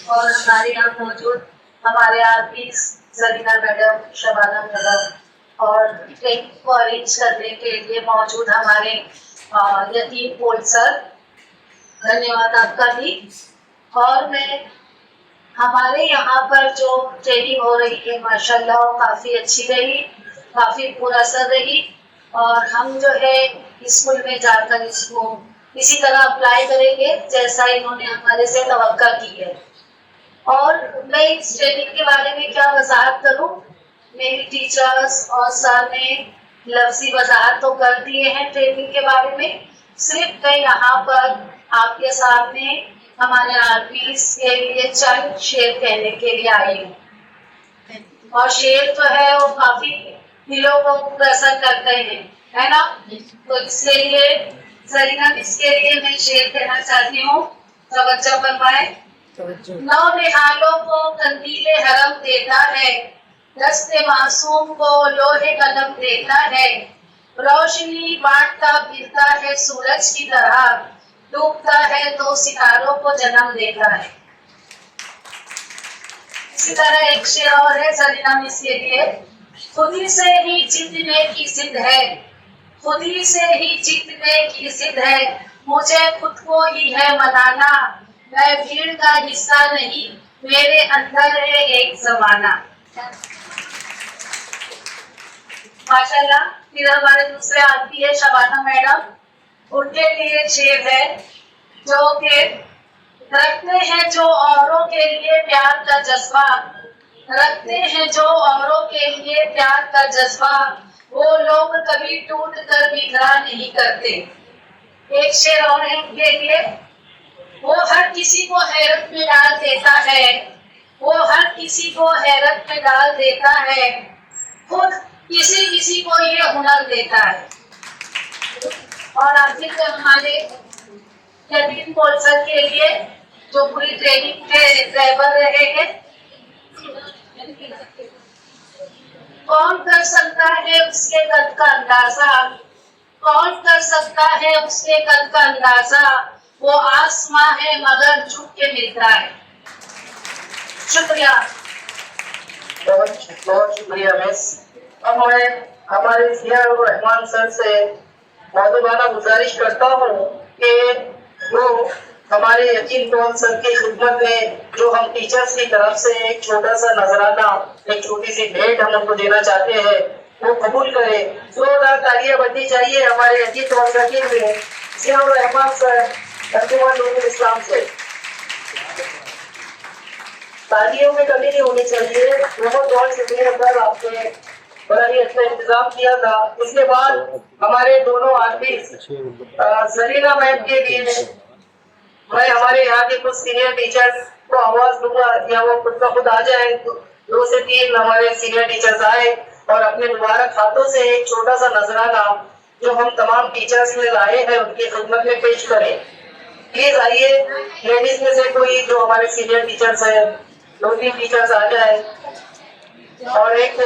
और हमारे यहाँ मौजूद हमारे आर्टिस सरीना मैडम, शबाना मैडम और ट्रेनिंग को अरेंज करने के लिए मौजूद हमारे यतीम पोल सर, धन्यवाद आपका भी. और मैं हमारे यहाँ पर जो ट्रेनिंग हो रही है माशाल्लाह काफ़ी अच्छी रही, काफ़ी पुरअसर रही और हम जो है स्कूल में जाकर इसको इसी तरह अप्लाई करेंगे जैसा इन्होंने हमारे से तवक्का की है. और मैं इस ट्रेनिंग के बारे में क्या वजाहत करूं, मेरी टीचर्स और सर ने लफ्जी वजाहत तो कर दिए हैं ट्रेनिंग के बारे में. सिर्फ मैं यहाँ पर आपके सामने हमारे आर्टिस्ट के लिए चंद शेर कहने के लिए आई हूँ. और शेर जो है वो काफी दिलों को प्रसन्न करते हैं, है ना. तो इसके लिए सरीना, इसके लिए मैं शेर कहना चाहती हूँ. तवज्जो फरमाए. नौ निहालों को कंदीले हरम देता है, दस्ते मासूम को लोहे कलम देता है, रोशनी बांटता फिरता है सूरज की तरह, डूबता है तो सितारों को जन्म देता है. इसी तरह एक शेर और है सरीना मिस के लिए. खुद ही से ही जीतने की जिद है, खुद ही से ही जीतने की जिद है, मुझे खुद को ही है मनाना. मैं भीड़ का हिस्सा नहीं, मेरे अंदर है एक जमाना। माशाल्लाह। फिर हमारे दूसरे आती है शबाना मैडम, उनके लिए शेर है जो कि रखते हैं जो औरों के लिए प्यार का जज्बा, रखते हैं जो औरों के लिए प्यार का जज्बा, वो लोग कभी टूट कर बिखरा नहीं करते। एक शेर और है उनके लिए, वो हर किसी को हैरत में डाल देता है, वो हर किसी को हैरत में डाल देता है, खुद किसी किसी को ये हुनर देता है। और आखिर में हमारे जतीन पोलसर के लिए जो पूरी ट्रेनिंग के ड्राइवर रहे हैं, कौन कर सकता है उसके कद का अंदाजा, कौन कर सकता है उसके कद का अंदाजा, वो आसमां है मगर झुक के मिलता है। शुक्रिया। बहुत बहुत शुक्रिया मिस। अब मैं हमारे जिया रहमान सर से मौजूदाना गुजारिश करता हूँ कि वो हमारे यकीन कौन सर की खिदमत में जो हम टीचर्स की तरफ से एक छोटा सा नजराना, एक छोटी सी भेंट हम उनको देना चाहते हैं, वो कबूल करे। जोरदार तालियां बननी चाहिए हमारे यकीन कौन सर के लिए। जिया रहमान सर इस्लाम से तालियों में कमी नहीं होनी चाहिए। बहुत बहुत शुक्रिया सर, आपने बड़ा ही अच्छा इंतजाम किया था। इसके बाद हमारे दोनों आर्टिस्ट जरीना मैम के लिए मैं हमारे यहाँ के कुछ सीनियर टीचर्स को आवाज दूंगा या वो खुद का खुद आ जाए। 2 से 3 हमारे सीनियर टीचर्स आए और अपने मुबारक हाथों से एक छोटा सा नजराना जो हम तमाम टीचर्स में लाए हैं उनकी खिदमत में पेश करें। प्लीज आइए, लेडीज में से कोई जो हमारे सीनियर टीचर्स हैं, 2-3 टीचर्स आ जाए और एक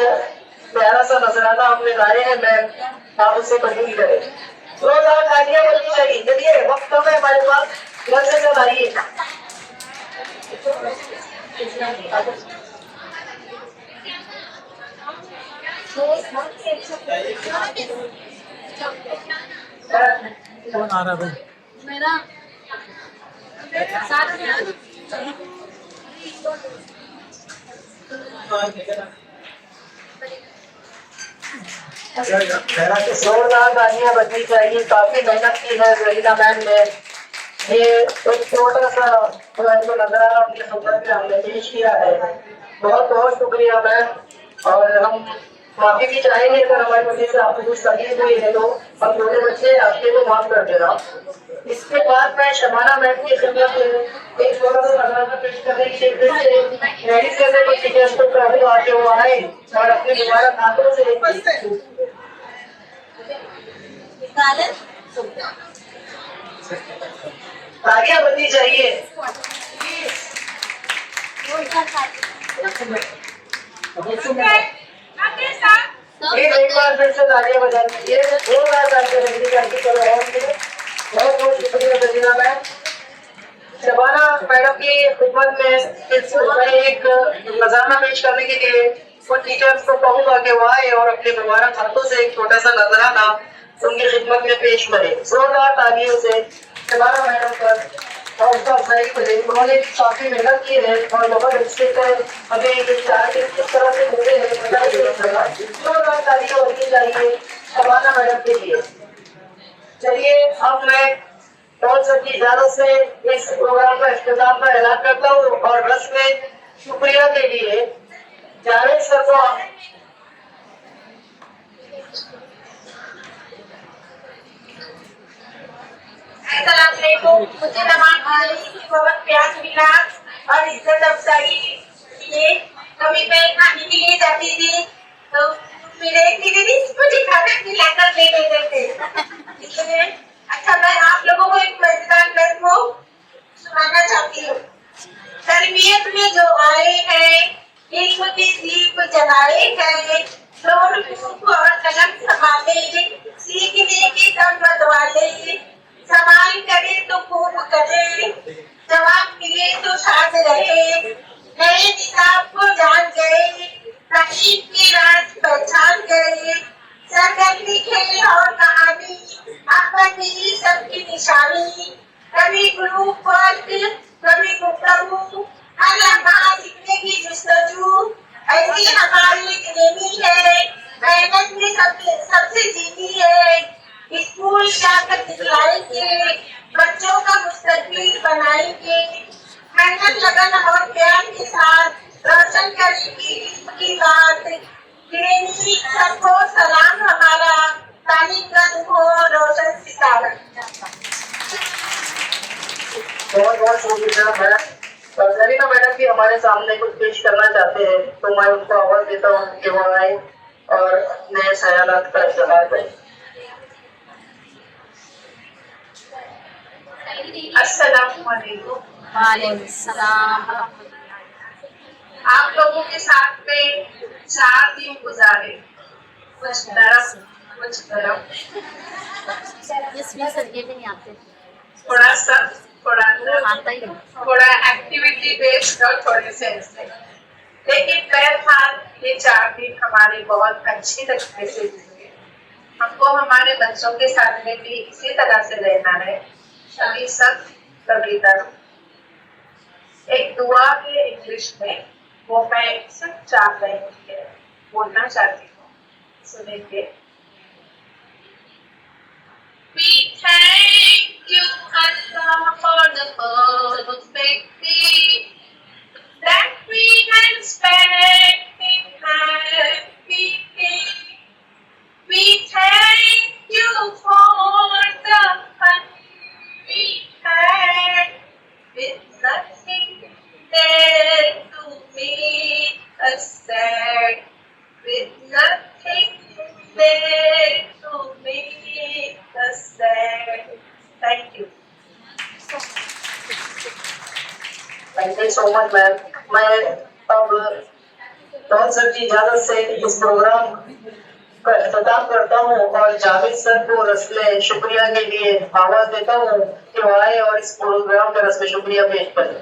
प्यारा सा नजराना हमने लाए हैं मैम, आप उससे कबूल करें। 2 तालियां बननी चाहिए। चलिए, वक्त कम है हमारे पास, घर से सब आइए। कौन आ रहा है भाई? मेरा साथ में जोरदार तालियां बजनी चाहिए। काफी मेहनत की है जरीना मैम ने। ये एक छोटा सा नजराना उनकी खिदमत में हमने पेश किया है। बहुत बहुत शुक्रिया मैम। और हम माफी भी चाहेंगे अगर हमारी वजह से आपको कुछ तकलीफ हुई है तो हम छोटे बच्चे आपके को माफ कर देना। इसके बाद मैं शबाना मैम की खिदमत में एक छोटा सा नजराना पेश करने की लेडीज में से कुछ टीचर्स को काफी आगे वो आए और अपने मुबारक हाथों से तालियां बननी चाहिए। एक बार फिर से तालियां बजा दीजिए। जोरदार तालियां बजनी चाहिए। बहुत बहुत शुक्रिया जजीना मैम। शबाना मैडम की खिदमत में एक नजराना पेश करने के लिए कुछ टीचर्स को कहूंगा कि वो आए और अपने मुबारक हाथों से एक छोटा सा नजराना उनकी खिदमत में पेश करें। जोरदार तालियों से शबाना मैडम पर हौसला अफजाई करें। उन्होंने काफी मेहनत की है और बहुत अच्छे से हमें ये चार किस तरह से मिले हैं। जोरदार तालियां होनी चाहिए शबाना मैडम के लिए। चलिए, अब मैं कौन सर की इजाजत से इस प्रोग्राम का इख्तिताम का ऐलान करता हूँ और रस्म में शुक्रिया के लिए जावेद सर को मुझे तमाम बहुत प्यार मिला और इज्जत अफजाई किए। कभी मैं खाने के लिए जाती थी तो मेरे दीदी मुझे खाना खिलाकर ले लेते थे। इसलिए अच्छा, मैं आप लोगों को एक मजेदार नज़्म सुनाना चाहती हूँ। तरबियत में जो आए हैं, इल्म के दीप जलाए हैं, नूर फूक और कलम संभाले, सीखने की दम बदवाले, सवाल करे तो खूब करे, जवाब मिले तो साथ रहे, नए निसाब को जान गए, तहकीक की राज पहचान गए, सरगर्मी खेल और कहानी अपनी सबकी निशानी, कभी ग्रुप वर्क कभी गुफ्तगू, हर लम्हा सिखलाएंगे, बच्चों का मुस्तकबिल बनाएंगे, मेहनत लगन और प्यार के साथ रोशन करेंगी की बात। गिरेनी सबको सलाम हमारा, तालीम का हो रोशन सितारा। बहुत बहुत शुक्रिया मैडम। जरीना मैडम भी हमारे सामने कुछ पेश करना चाहते हैं, तो मैं उनको आवाज देता हूँ कि वो आए और अपने ख्यालात का इजहार करें। अस्सलामुअलैकुम। वालेकुम सलाम। आप लोगों के साथ में 4 दिन गुजारे, कुछ नरम कुछ गरम, इसमें सर ये भी नहीं आते, थोड़ा सा थोड़ा आता ही नहीं। थोड़ा एक्टिविटी बेस्ड और थोड़े सेंस में। लेकिन बहरहाल ये 4 दिन हमारे बहुत अच्छी तरीके से गुजरे। हमको हमारे बच्चों के साथ में भी इसी तरह से रहना है, कभी सब कभी दर्द। एक दुआ है इंग्लिश में, वो मैं सिर्फ 4 लाइन बोलना चाहती हूँ, सुनेंगे। We thank you, Allah, for the perfect day that we can spend in happy day. We thank you for the fun we had with nothing there to make us sad, with nothing there to make us sad. Thank you. Thank you so much ma'am. मैं अब don sir की इजाजत से इस programme का इख्तिताम करता हूँ और जावेद सर को रस्म शुक्रिया के लिए आवाज देता हूँ कि वो आए और इस प्रोग्राम का रस्म शुक्रिया पेश करें।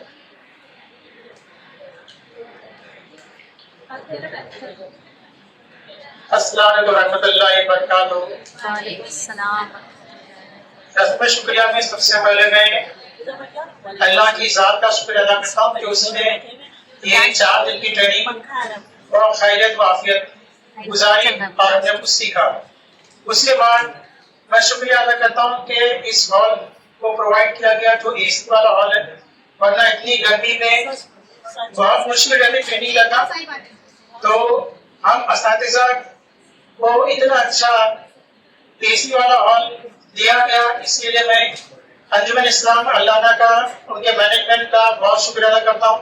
अस्सलाम वालेकुम रहमतुल्लाहि व बरकातहू। वालेकुम सलाम। रस्म शुक्रिया में सबसे पहले मैं अल्लाह की ज़ात का शुक्र अदा करता हूँ कि उसने ये 4 दिन की ट्रेनिंग और खैरियत वाफियत गुजारी और हमने कुछ सीखा। उसके बाद मैं शुक्रिया अदा करता हूँ कि इस हॉल को प्रोवाइड किया गया जो एसी वाला हॉल है, वरना इतनी गर्मी में बहुत मुश्किल रहती ट्रेनिंग करना। तो हम असातिज़ा को इतना अच्छा एसी वाला हॉल दिया गया, इसके लिए मैं अंजुमन इस्लाम अल्लाना का, उनके मैनेजमेंट का बहुत शुक्रिया अदा करता हूँ।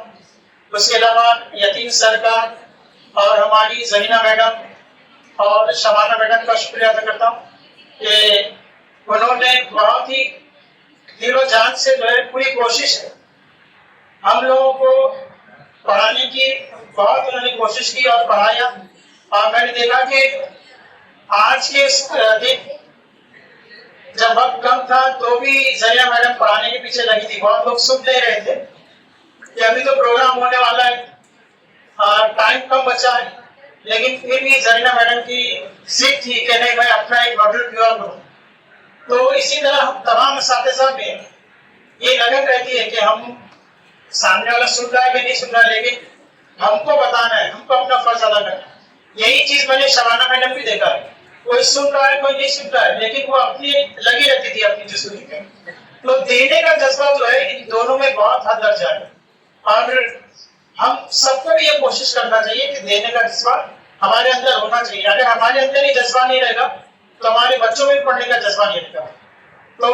उसके अलावा यतीम सर का और हमारी जहीना मैडम और शबाना मैडम का शुक्रिया अदा करता हूँ कि उन्होंने बहुत ही दिलो जान से जो है पूरी कोशिश है हम लोगों को पढ़ाने की, बहुत उन्होंने कोशिश की और पढ़ाया। और मैंने देखा कि आज के इस दिन जब वक्त कम था तो भी जरिया मैडम पढ़ाने के पीछे लगी थी। बहुत लोग सुन ले रहे थे कि अभी तो प्रोग्राम होने वाला है और टाइम कम बचा है, लेकिन फिर भी जरिया मैडम की जिद थी कि नहीं मैं अपना एक मॉडल पूरा करूँ। तो इसी तरह हम तमाम असातिज़ा में ये लगन रहती है कि हम सामने वाला सुन रहा है कि नहीं सुन रहा है, लेकिन हमको बताना है, हमको अपना फर्ज अदा करना है। यही चीज मैंने शबाना मैडम भी देखा है, कोई सुन रहा है कोई नहीं सुन रहा है, लेकिन वो अपनी लगी रहती थी अपनी जिस्म में। तो देने का जज्बा जो है इन दोनों में बहुत हद दर्जा है और हम सबको भी ये कोशिश करना चाहिए कि देने का जज्बा हमारे अंदर होना चाहिए। अगर हमारे अंदर ही जज्बा नहीं रहेगा तो हमारे बच्चों में पढ़ने का जज्बा नहीं रहेगा। तो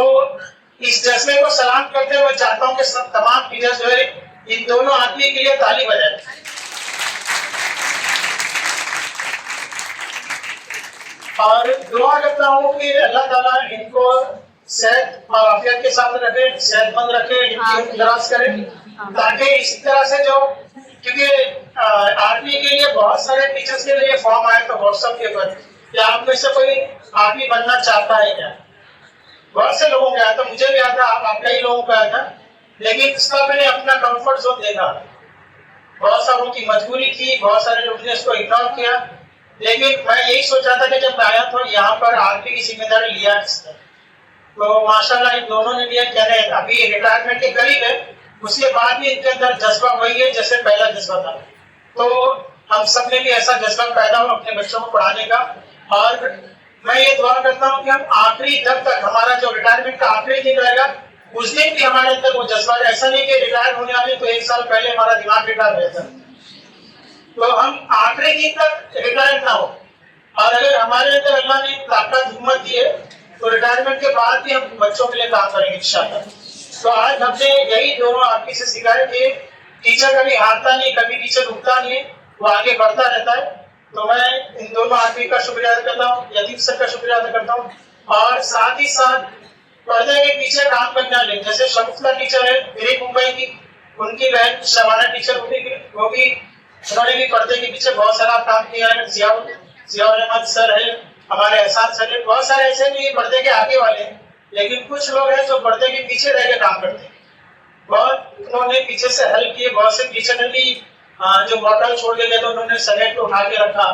इस जज्बे को सलाम करते हुए चाहता हूँ कि सब तमाम टीचर्स जो है इन दोनों आदमी के लिए ताली बजाएं। और दुआ करता हूँ कि अल्लाह ताला इनको सेहत और आफियत के साथ रखे, सेहतमंद रखे, इनकी उम्र दराज करे, ताकि इसी तरह से जो, क्योंकि आर्मी के लिए बहुत सारे टीचर्स के लिए फॉर्म आया था व्हाट्सएप के ऊपर कि आप में से कोई आर्मी बनना चाहता है क्या। बहुत से लोगों का आया था, मुझे भी आया था, आप कई लोगों का आया था, लेकिन इसका मैंने अपना कंफर्ट जोन देखा। बहुत सारों की मजबूरी थी, बहुत सारे लोगों ने इसको इग्नोर किया, लेकिन मैं यही सोचा था कि जब मैं आया तो यहाँ पर आर्मी की जिम्मेदारी लिया किसने। तो माशाल्लाह इन दोनों ने लिया, कहने अभी रिटायरमेंट के करीब है, उसके बाद भी इनके अंदर जज्बा वही है जैसे पहला जज्बा था। तो हम सब में भी ऐसा जज्बा पैदा हो अपने बच्चों को पढ़ाने का। और मैं ये दुआ करता हूँ कि हम आखिरी तक हमारा जो रिटायरमेंट का आखिरी दिन रहेगा उस दिन भी हमारे अंदर वो जज्बा, ऐसा नहीं कि रिटायर होने वाले तो 1 साल पहले हमारा दिमाग रिटायर हो जाता, तो हम आखिरी दिन तक रिटायर ना हो। और अगर हमारे अंदर अल्लाह ने ताकत हिम्मत दी है तो रिटायरमेंट के बाद भी हम बच्चों के लिए काम करेंगे इंशाअल्लाह। तो आज हमने यही दोनों आपकी से सीखा है कि टीचर कभी हारता नहीं, कभी टीचर रुकता नहीं है, वो आगे बढ़ता रहता है। तो मैं इन दोनों आदमी का शुक्रिया अदा करता हूँ, यतीम सर का शुक्रिया अदा करता हूँ, और साथ ही साथ पर्दे के पीछे काम करने वाले जैसे शगुफ्ता टीचर है मेरी मुंबई की, उनकी बहन शबाना टीचर वो भी उन्होंने भी पर्दे के पीछे बहुत सारा काम किया है। जियाउल अहमद सर है, हमारे एहसान सर है, बहुत सारे ऐसे नहीं पर्दे के आगे वाले हैं, लेकिन कुछ लोग हैं जो पर्दे के पीछे रह के काम करते हैं। बहुत उन्होंने पीछे से हेल्प किए, बहुत से टीचर ने भी जो बॉटल छोड़ के गए तो उन्होंने समेट को उठा के रखा।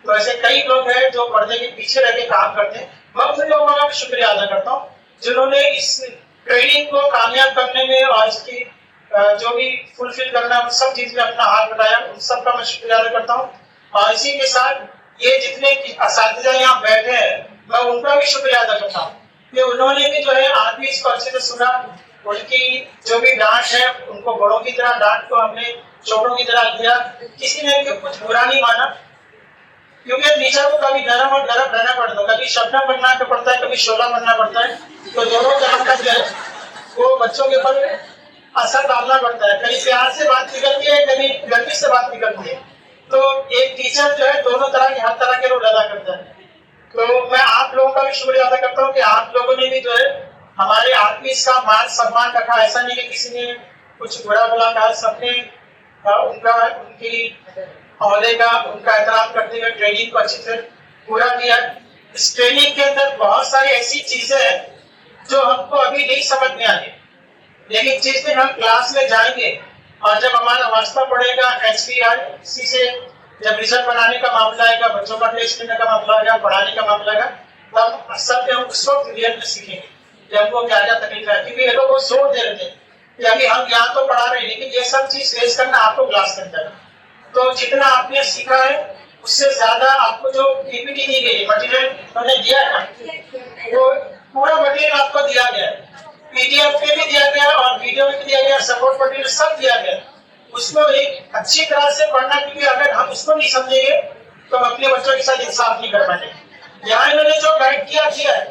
तो ऐसे कई लोग हैं जो पर्दे के पीछे रह के काम करते हैं। मैं उन लोगों का शुक्रिया अदा करता हूँ जिन्होंने इस ट्रेनिंग को कामयाब करने में और इसकी जो भी फुलफिल करना उन सब चीज में अपना हाथ बढ़ाया, उन सब का मैं शुक्रिया अदा करता हूँ। और इसी के साथ ये जितने असातिज़ा यहाँ बैठे हैं मैं उनका भी शुक्रिया अदा करता हूँ कि उन्होंने भी जो है आज भी इसको अच्छे से सुना। उनकी जो भी डांट है उनको बड़ों की तरह डांट को हमने छोटों की तरह लिया, किसी ने भी कुछ बुरा नहीं माना, क्योंकि टीचर को कभी नरम और गरम रहना पड़ता है, कभी शबनम बनना पड़ता है, कभी शोला बनना पड़ता है। तो दोनों तरह का जो है वो बच्चों के ऊपर असर डालना पड़ता है, कभी प्यार से बात निकलती है, कभी गर्मी से बात निकलती है। तो एक टीचर जो है दोनों तरह के हर तरह के रोल अदा करता है। तो मैं आप लोगों का भी शुक्रिया अदा करता हूँ कि आप लोगों ने भी जो है हमारे आर्टिस्ट का मान सम्मान रखा। ऐसा नहीं कि किसी ने कुछ बुरा बुला कहा, सबने उनकी औहदे का उनका एहतराम करते हुए ट्रेनिंग को अच्छी तरह पूरा किया। इस ट्रेनिंग के अंदर बहुत सारी ऐसी चीजें हैं जो हमको अभी नहीं समझ में आ रही, लेकिन जिस दिन हम क्लास में जाएंगे और जब हमारा वास्ता पड़ेगा HPRC से, जब रिजल्ट बनाने का मामला आएगा, बच्चों का टेस्ट लेने का मामला आएगा, पढ़ाने का मामला आएगा, तब सब हम उस वक्त रियल में सीखेंगे कि हमको क्या क्या तकलीफ है। क्योंकि ये लोग वो जोर दे रहे थे कि अभी हम यहाँ तो पढ़ा रहे हैं लेकिन ये सब चीज फेस करना आपको क्लास के अंदर। तो जितना आपने सीखा है उससे ज्यादा आपको जो PPT दी गई मटेरियल उन्होंने दिया है वो पूरा मटेरियल आपको दिया गया है, PDF पे भी दिया गया और वीडियो में भी दिया गया, सपोर्ट मटेरियल सब दिया गया। उसको एक अच्छी तरह से पढ़ना, क्योंकि अगर हम उसको नहीं समझेंगे तो हम अपने बच्चों के साथ इंसाफ नहीं कर पाएंगे। यहाँ इन्होंने जो गाइड किया है,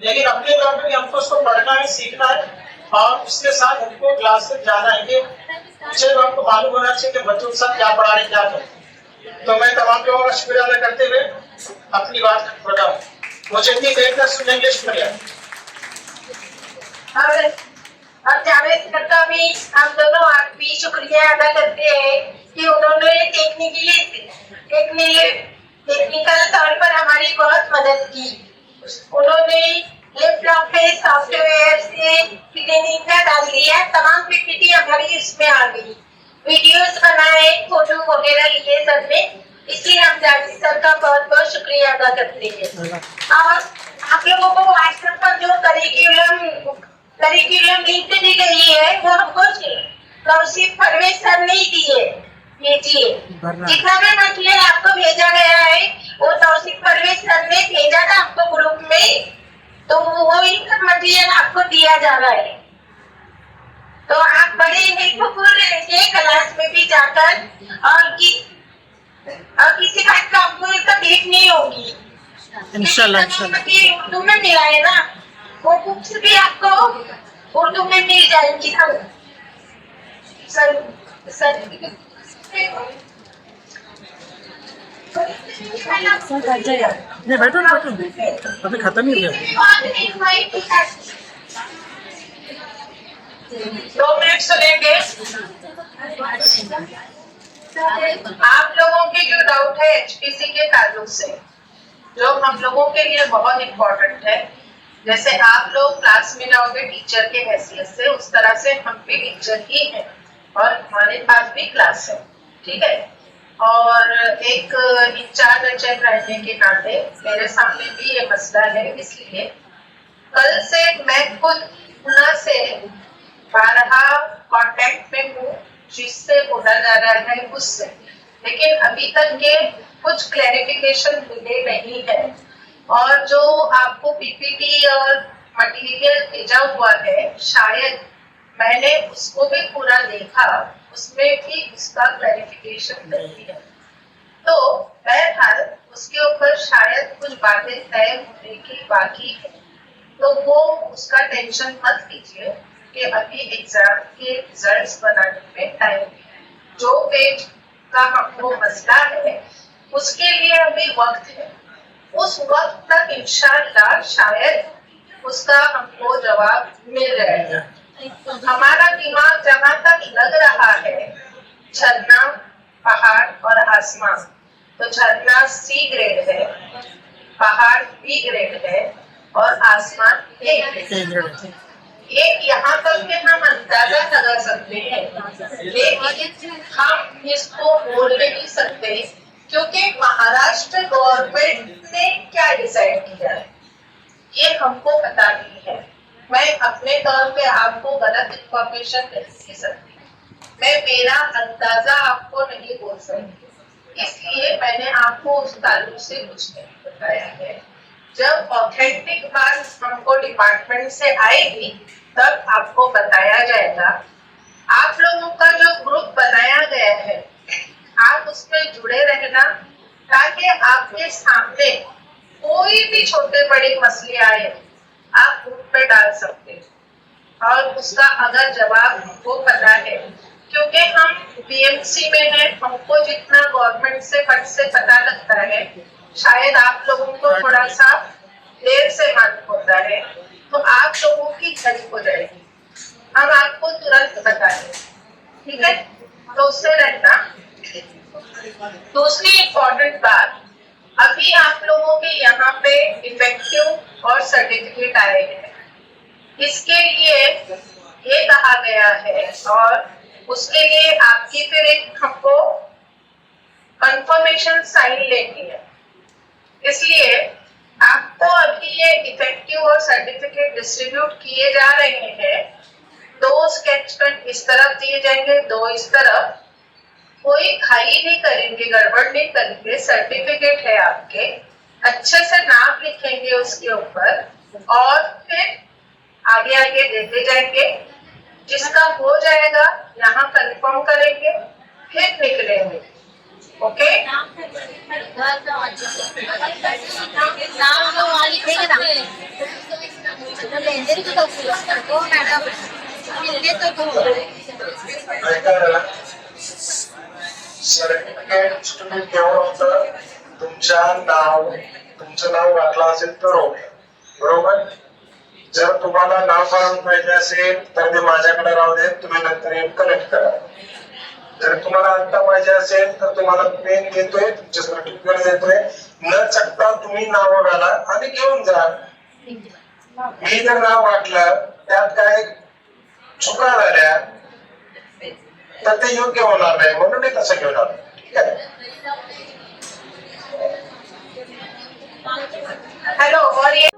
लेकिन अपने तौर पर हमको उसको पढ़ना है, सीखना है और उसके साथ हमको क्लास में जाना है कि मुझे आपको मालूम होना चाहिए कि बच्चों के साथ क्या पढ़ा रहे क्या करते। तो मैं तमाम लोगों का शुक्रिया अदा करते हुए अपनी बात बताऊँ, मुझे इतनी देर तक सुनने के लिए शुक्रिया। और जावेद सर का भी हम दोनों आप भी शुक्रिया अदा करते हैं कि उन्होंने टेक्निकल तौर पर हमारी बहुत मदद की। उन्होंने लैपटॉप पे सॉफ्टवेयर से ट्रेनिंग का डाल दिया, तमाम PPT हमारी इसमें आ गई, वीडियोस बनाए, फोटो वगैरह लिए सब में। इसलिए हम जावेद सर का बहुत बहुत शुक्रिया अदा करते हैं। और आप लोगों को व्हाट्सएप पर जो करिकुलम लिंक दी गई है वो हमको तौसीफ परवेज सर ने दी है, भेजिए। जितना भी मटेरियल आपको भेजा गया है वो तौसीफ परवेज सर ने भेजा था आपको ग्रुप में, तो वो मटेरियल आपको दिया जा रहा है। तो आप बड़े हेल्पफुल रहेंगे क्लास में भी जाकर, और किसी बात का आपको तकलीफ नहीं होगी इंशाल्लाह। उर्दू में मिला है ना, वो बुक्स भी आपको उर्दू में मिल जाएंगी। नहीं बैठो ना, बैठो, अभी खत्म ही हो गया। 2 मिनट से लेंगे। आप लोगों के जो डाउट है HPC के ताल्लुक से, जो हम लोगों के लिए बहुत इम्पोर्टेंट है, जैसे आप लोग क्लास में जाओगे टीचर के हैसियत से, उस तरह से हम भी टीचर ही हैं और हमारे पास भी क्लास है, ठीक है। और एक इंचार्ज HM रहने के नाते मेरे सामने भी ये मसला है, इसलिए कल से मैं खुद पुणे से 12 कांटेक्ट में हूँ जिससे बोला जा रहा है उससे, लेकिन अभी तक के कुछ क्लैरिफिकेशन मिले नहीं है। और जो आपको पीपीटी और मटेरियल भेजा हुआ है, शायद मैंने उसको भी पूरा देखा, उसमें भी उसका क्लैरिफिकेशन नहीं है। तो बहरहाल उसके ऊपर शायद कुछ बातें तय होने की बाकी है, तो वो उसका टेंशन मत लीजिए कि अभी एग्जाम के रिजल्ट्स बनाने में टाइम है। जो पेज का हमको मसला है उसके लिए अभी वक्त है, उस वक्त तक इंशाअल्लाह शायद उसका हमको जवाब मिल जाएगा। हमारा दिमाग जहाँ तक लग रहा है, झरना, पहाड़ और आसमान, तो झरना C ग्रेड है, पहाड़ B ग्रेड है और आसमान A ग्रेड है। एक यहाँ तक के हम अंदाजा लगा सकते हैं, लेकिन हम इसको बोल नहीं सकते क्योंकि महाराष्ट्र गवर्नमेंट ने क्या डिसाइड किया है ये हमको पता नहीं है। मैं अपने तौर पे आपको गलत इंफॉर्मेशन नहीं दे सकती, मैं मेरा अंदाजा आपको नहीं बोल सकती, इसलिए मैंने आपको उस ताल्लुक से कुछ नहीं बताया है। जब ऑथेंटिक बात हमको डिपार्टमेंट से आएगी तब आपको बताया जाएगा। आप लोगों का जो ग्रुप बनाया गया है, आप उसमें जुड़े रहना ताकि आपके सामने कोई भी छोटे बड़े मसले आए आप ग्रुप पे डाल सकते हैं और उसका अगर जवाब हमको पता है, क्योंकि हम बीएमसी में हैं, हमको जितना गवर्नमेंट से फट से पता लगता है शायद आप लोगों को थोड़ा सा देर से मालूम होता है, तो आप लोगों की हेल्प हो जाएगी, हम आपको तुरंत बता दें, ठीक है? तो उससे रहना। दूसरी इम्पोर्टेंट बात, अभी आप लोगों के यहाँ पे इफेक्टिव और सर्टिफिकेट आए हैं, इसके लिए ये कहा गया है और उसके लिए आपकी फिर एक हमको कंफर्मेशन साइन लेनी है, इसलिए आपको अभी ये इफेक्टिव और सर्टिफिकेट डिस्ट्रीब्यूट किए जा रहे हैं। 2 स्केच पेन इस तरफ दिए जाएंगे, 2 इस तरफ, कोई घाई नहीं करेंगे, गड़बड़ नहीं करेंगे, सर्टिफिकेट है आपके, अच्छे से नाम लिखेंगे उसके ऊपर और फिर आगे आगे देते जाएंगे। जिसका हो जाएगा यहाँ कंफर्म करेंगे, फिर निकलेंगे, ओके? सर्टिफिकेट डिस्ट्रीब्यूट केवळ होतं तुमचं नाव घातलं असेल तर होईल, बरोबर? जर तुम्हाला नाव काढून पाहिजे असेल तर ते माझ्याकडे राहू दे, तुम्ही नंतर येऊन कलेक्ट करा। जर तुम्हाला आता पाहिजे असेल तर तुम्हाला पेन देतोय, तुमचे सर्टिफिकेट देतोय, न चकता तुम्ही नाव घाला आणि घेऊन जा। मी जर नाव घातलं त्यात काय चुका झाल्या तर ते योग्य होणार नाही, म्हणून मी तसं घेऊन आलो, ठीक आहे? हेलो, और ये